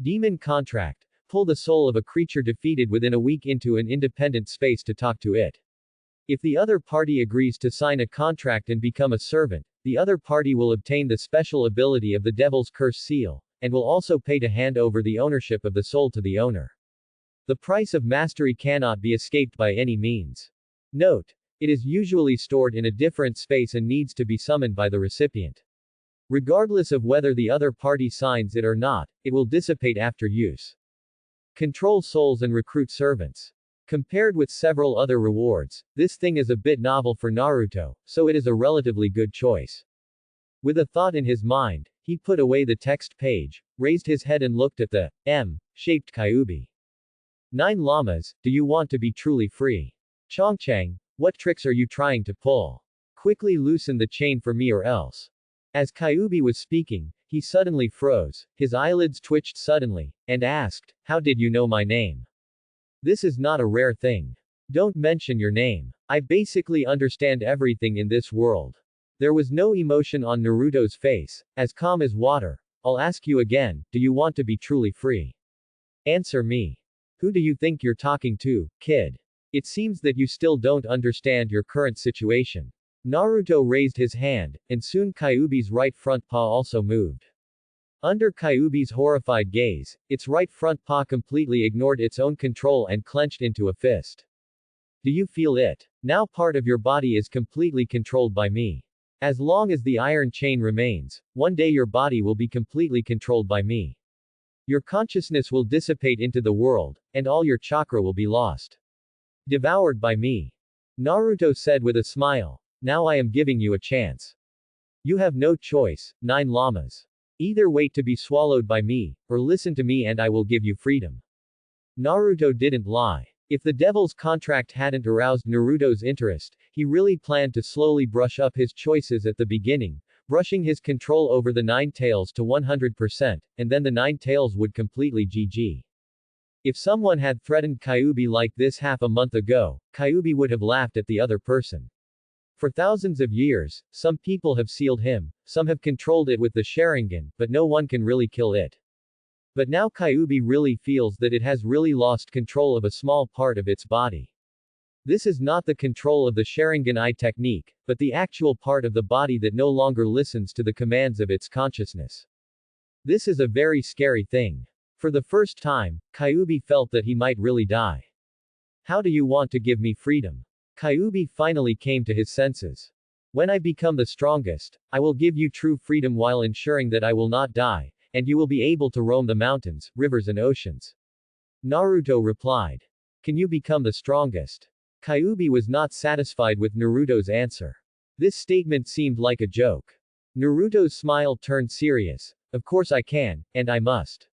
Demon Contract. Pull the soul of a creature defeated within a week into an independent space to talk to it. If the other party agrees to sign a contract and become a servant, the other party will obtain the special ability of the Devil's Curse Seal, and will also pay to hand over the ownership of the soul to the owner. The price of mastery cannot be escaped by any means. Note: it is usually stored in a different space and needs to be summoned by the recipient. Regardless of whether the other party signs it or not, it will dissipate after use. Control souls and recruit servants. Compared with several other rewards, this thing is a bit novel for Naruto, so it is a relatively good choice. With a thought in his mind, he put away the text page, raised his head and looked at the M-shaped Kyuubi. 9 llamas, do you want to be truly free? Chongchang, what tricks are you trying to pull? Quickly loosen the chain for me or else. As Kyuubi was speaking, he suddenly froze, his eyelids twitched suddenly, and asked, how did you know my name? This is not a rare thing. Don't mention your name. I basically understand everything in this world. There was no emotion on Naruto's face, as calm as water. I'll ask you again, do you want to be truly free? Answer me. Who do you think you're talking to, kid? It seems that you still don't understand your current situation. Naruto raised his hand, and soon Kyuubi's right front paw also moved. Under Kyuubi's horrified gaze, its right front paw completely ignored its own control and clenched into a fist. Do you feel it? Now part of your body is completely controlled by me. As long as the iron chain remains, one day your body will be completely controlled by me. Your consciousness will dissipate into the world, and all your chakra will be lost. Devoured by me. Naruto said with a smile. Now I am giving you a chance. You have no choice, 9 llamas. Either wait to be swallowed by me, or listen to me and I will give you freedom. Naruto didn't lie. If the devil's contract hadn't aroused Naruto's interest, he really planned to slowly brush up his choices at the beginning, brushing his control over the Nine Tails to 100%, and then the Nine Tails would completely GG. If someone had threatened Kyuubi like this half a month ago, Kyuubi would have laughed at the other person. For thousands of years, some people have sealed him, some have controlled it with the Sharingan, but no one can really kill it. But now Kyuubi really feels that it has really lost control of a small part of its body. This is not the control of the Sharingan eye technique, but the actual part of the body that no longer listens to the commands of its consciousness. This is a very scary thing. For the first time, Kyuubi felt that he might really die. How do you want to give me freedom? Kyuubi finally came to his senses. When I become the strongest, I will give you true freedom while ensuring that I will not die, and you will be able to roam the mountains, rivers and oceans. Naruto replied. Can you become the strongest? Kyuubi was not satisfied with Naruto's answer. This statement seemed like a joke. Naruto's smile turned serious. Of course I can, and I must.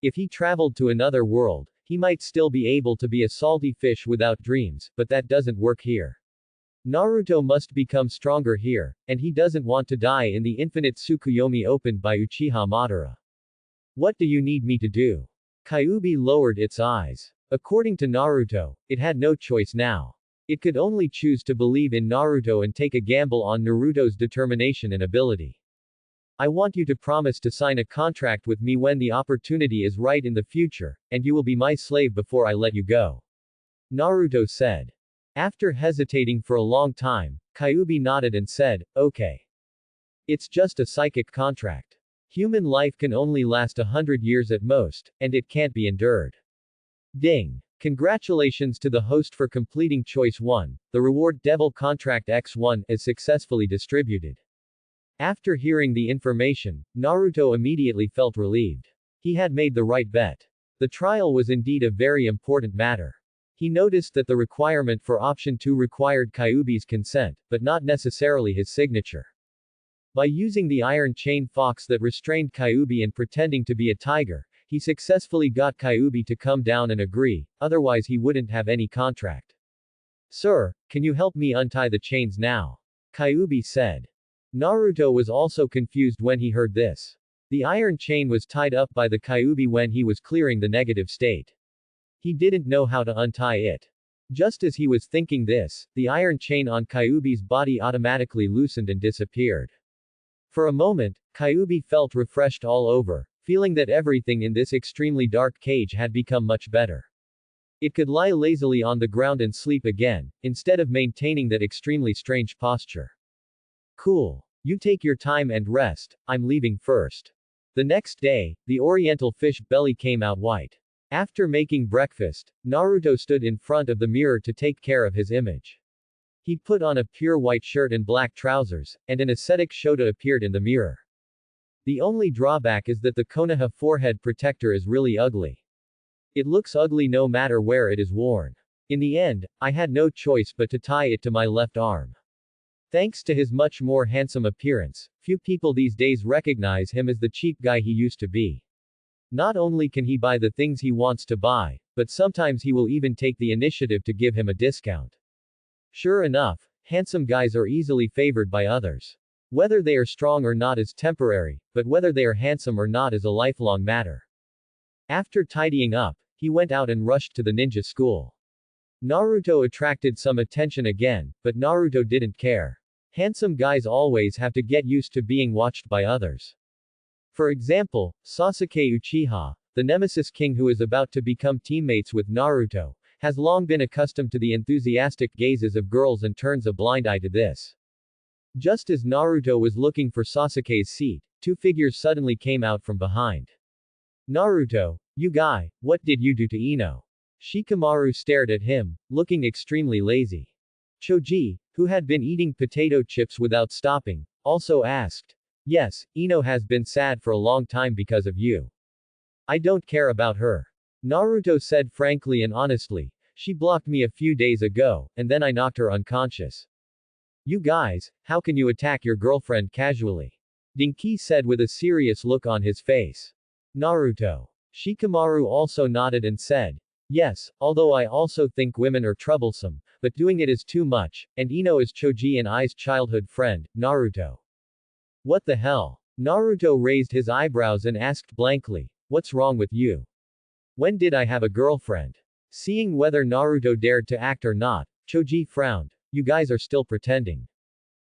If he traveled to another world, he might still be able to be a salty fish without dreams, but that doesn't work here. Naruto must become stronger here, and he doesn't want to die in the infinite Tsukuyomi opened by Uchiha Madara. What do you need me to do? Kyuubi lowered its eyes. According to Naruto, it had no choice now. It could only choose to believe in Naruto and take a gamble on Naruto's determination and ability. I want you to promise to sign a contract with me when the opportunity is right in the future, and you will be my slave before I let you go. Naruto said. After hesitating for a long time, Kyuubi nodded and said, okay. It's just a psychic contract. Human life can only last 100 years at most, and it can't be endured. Ding. Congratulations to the host for completing Choice 1, the reward Devil Contract X1 is successfully distributed. After hearing the information, Naruto immediately felt relieved. He had made the right bet. The trial was indeed a very important matter. He noticed that the requirement for option 2 required Kyuubi's consent, but not necessarily his signature. By using the iron chain fox that restrained Kyuubi and pretending to be a tiger, he successfully got Kyuubi to come down and agree, otherwise he wouldn't have any contract. Sir, can you help me untie the chains now? Kyuubi said. Naruto was also confused when he heard this. The iron chain was tied up by the Kyuubi when he was clearing the negative state. He didn't know how to untie it. Just as he was thinking this, the iron chain on Kyuubi's body automatically loosened and disappeared. For a moment, Kyuubi felt refreshed all over, feeling that everything in this extremely dark cage had become much better. It could lie lazily on the ground and sleep again, instead of maintaining that extremely strange posture. Cool. You take your time and rest, I'm leaving first. The next day, the oriental fish belly came out white. After making breakfast, Naruto stood in front of the mirror to take care of his image. He put on a pure white shirt and black trousers, and an ascetic Shota appeared in the mirror. The only drawback is that the Konoha forehead protector is really ugly. It looks ugly no matter where it is worn. In the end, I had no choice but to tie it to my left arm. Thanks to his much more handsome appearance, few people these days recognize him as the cheap guy he used to be. Not only can he buy the things he wants to buy, but sometimes he will even take the initiative to give him a discount. Sure enough, handsome guys are easily favored by others. Whether they are strong or not is temporary, but whether they are handsome or not is a lifelong matter. After tidying up, he went out and rushed to the ninja school. Naruto attracted some attention again, but Naruto didn't care. Handsome guys always have to get used to being watched by others. For example, Sasuke Uchiha, the Nemesis King who is about to become teammates with Naruto, has long been accustomed to the enthusiastic gazes of girls and turns a blind eye to this. Just as Naruto was looking for Sasuke's seat, two figures suddenly came out from behind. Naruto, you guy, what did you do to Ino? Shikamaru stared at him, looking extremely lazy. Choji, who had been eating potato chips without stopping, also asked. Yes, Ino has been sad for a long time because of you. I don't care about her. Naruto said frankly and honestly, she blocked me a few days ago, and then I knocked her unconscious. You guys, how can you attack your girlfriend casually? Dinky said with a serious look on his face. Naruto. Shikamaru also nodded and said, Yes, although I also think women are troublesome, but doing it is too much, and Ino is Choji and I's childhood friend, Naruto. What the hell? Naruto raised his eyebrows and asked blankly, what's wrong with you? When did I have a girlfriend? Seeing whether Naruto dared to act or not, Choji frowned. You guys are still pretending.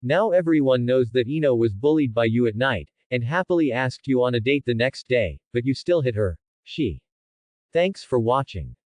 Now everyone knows that Ino was bullied by you at night, and happily asked you on a date the next day, but you still hit her. She. Thanks for watching.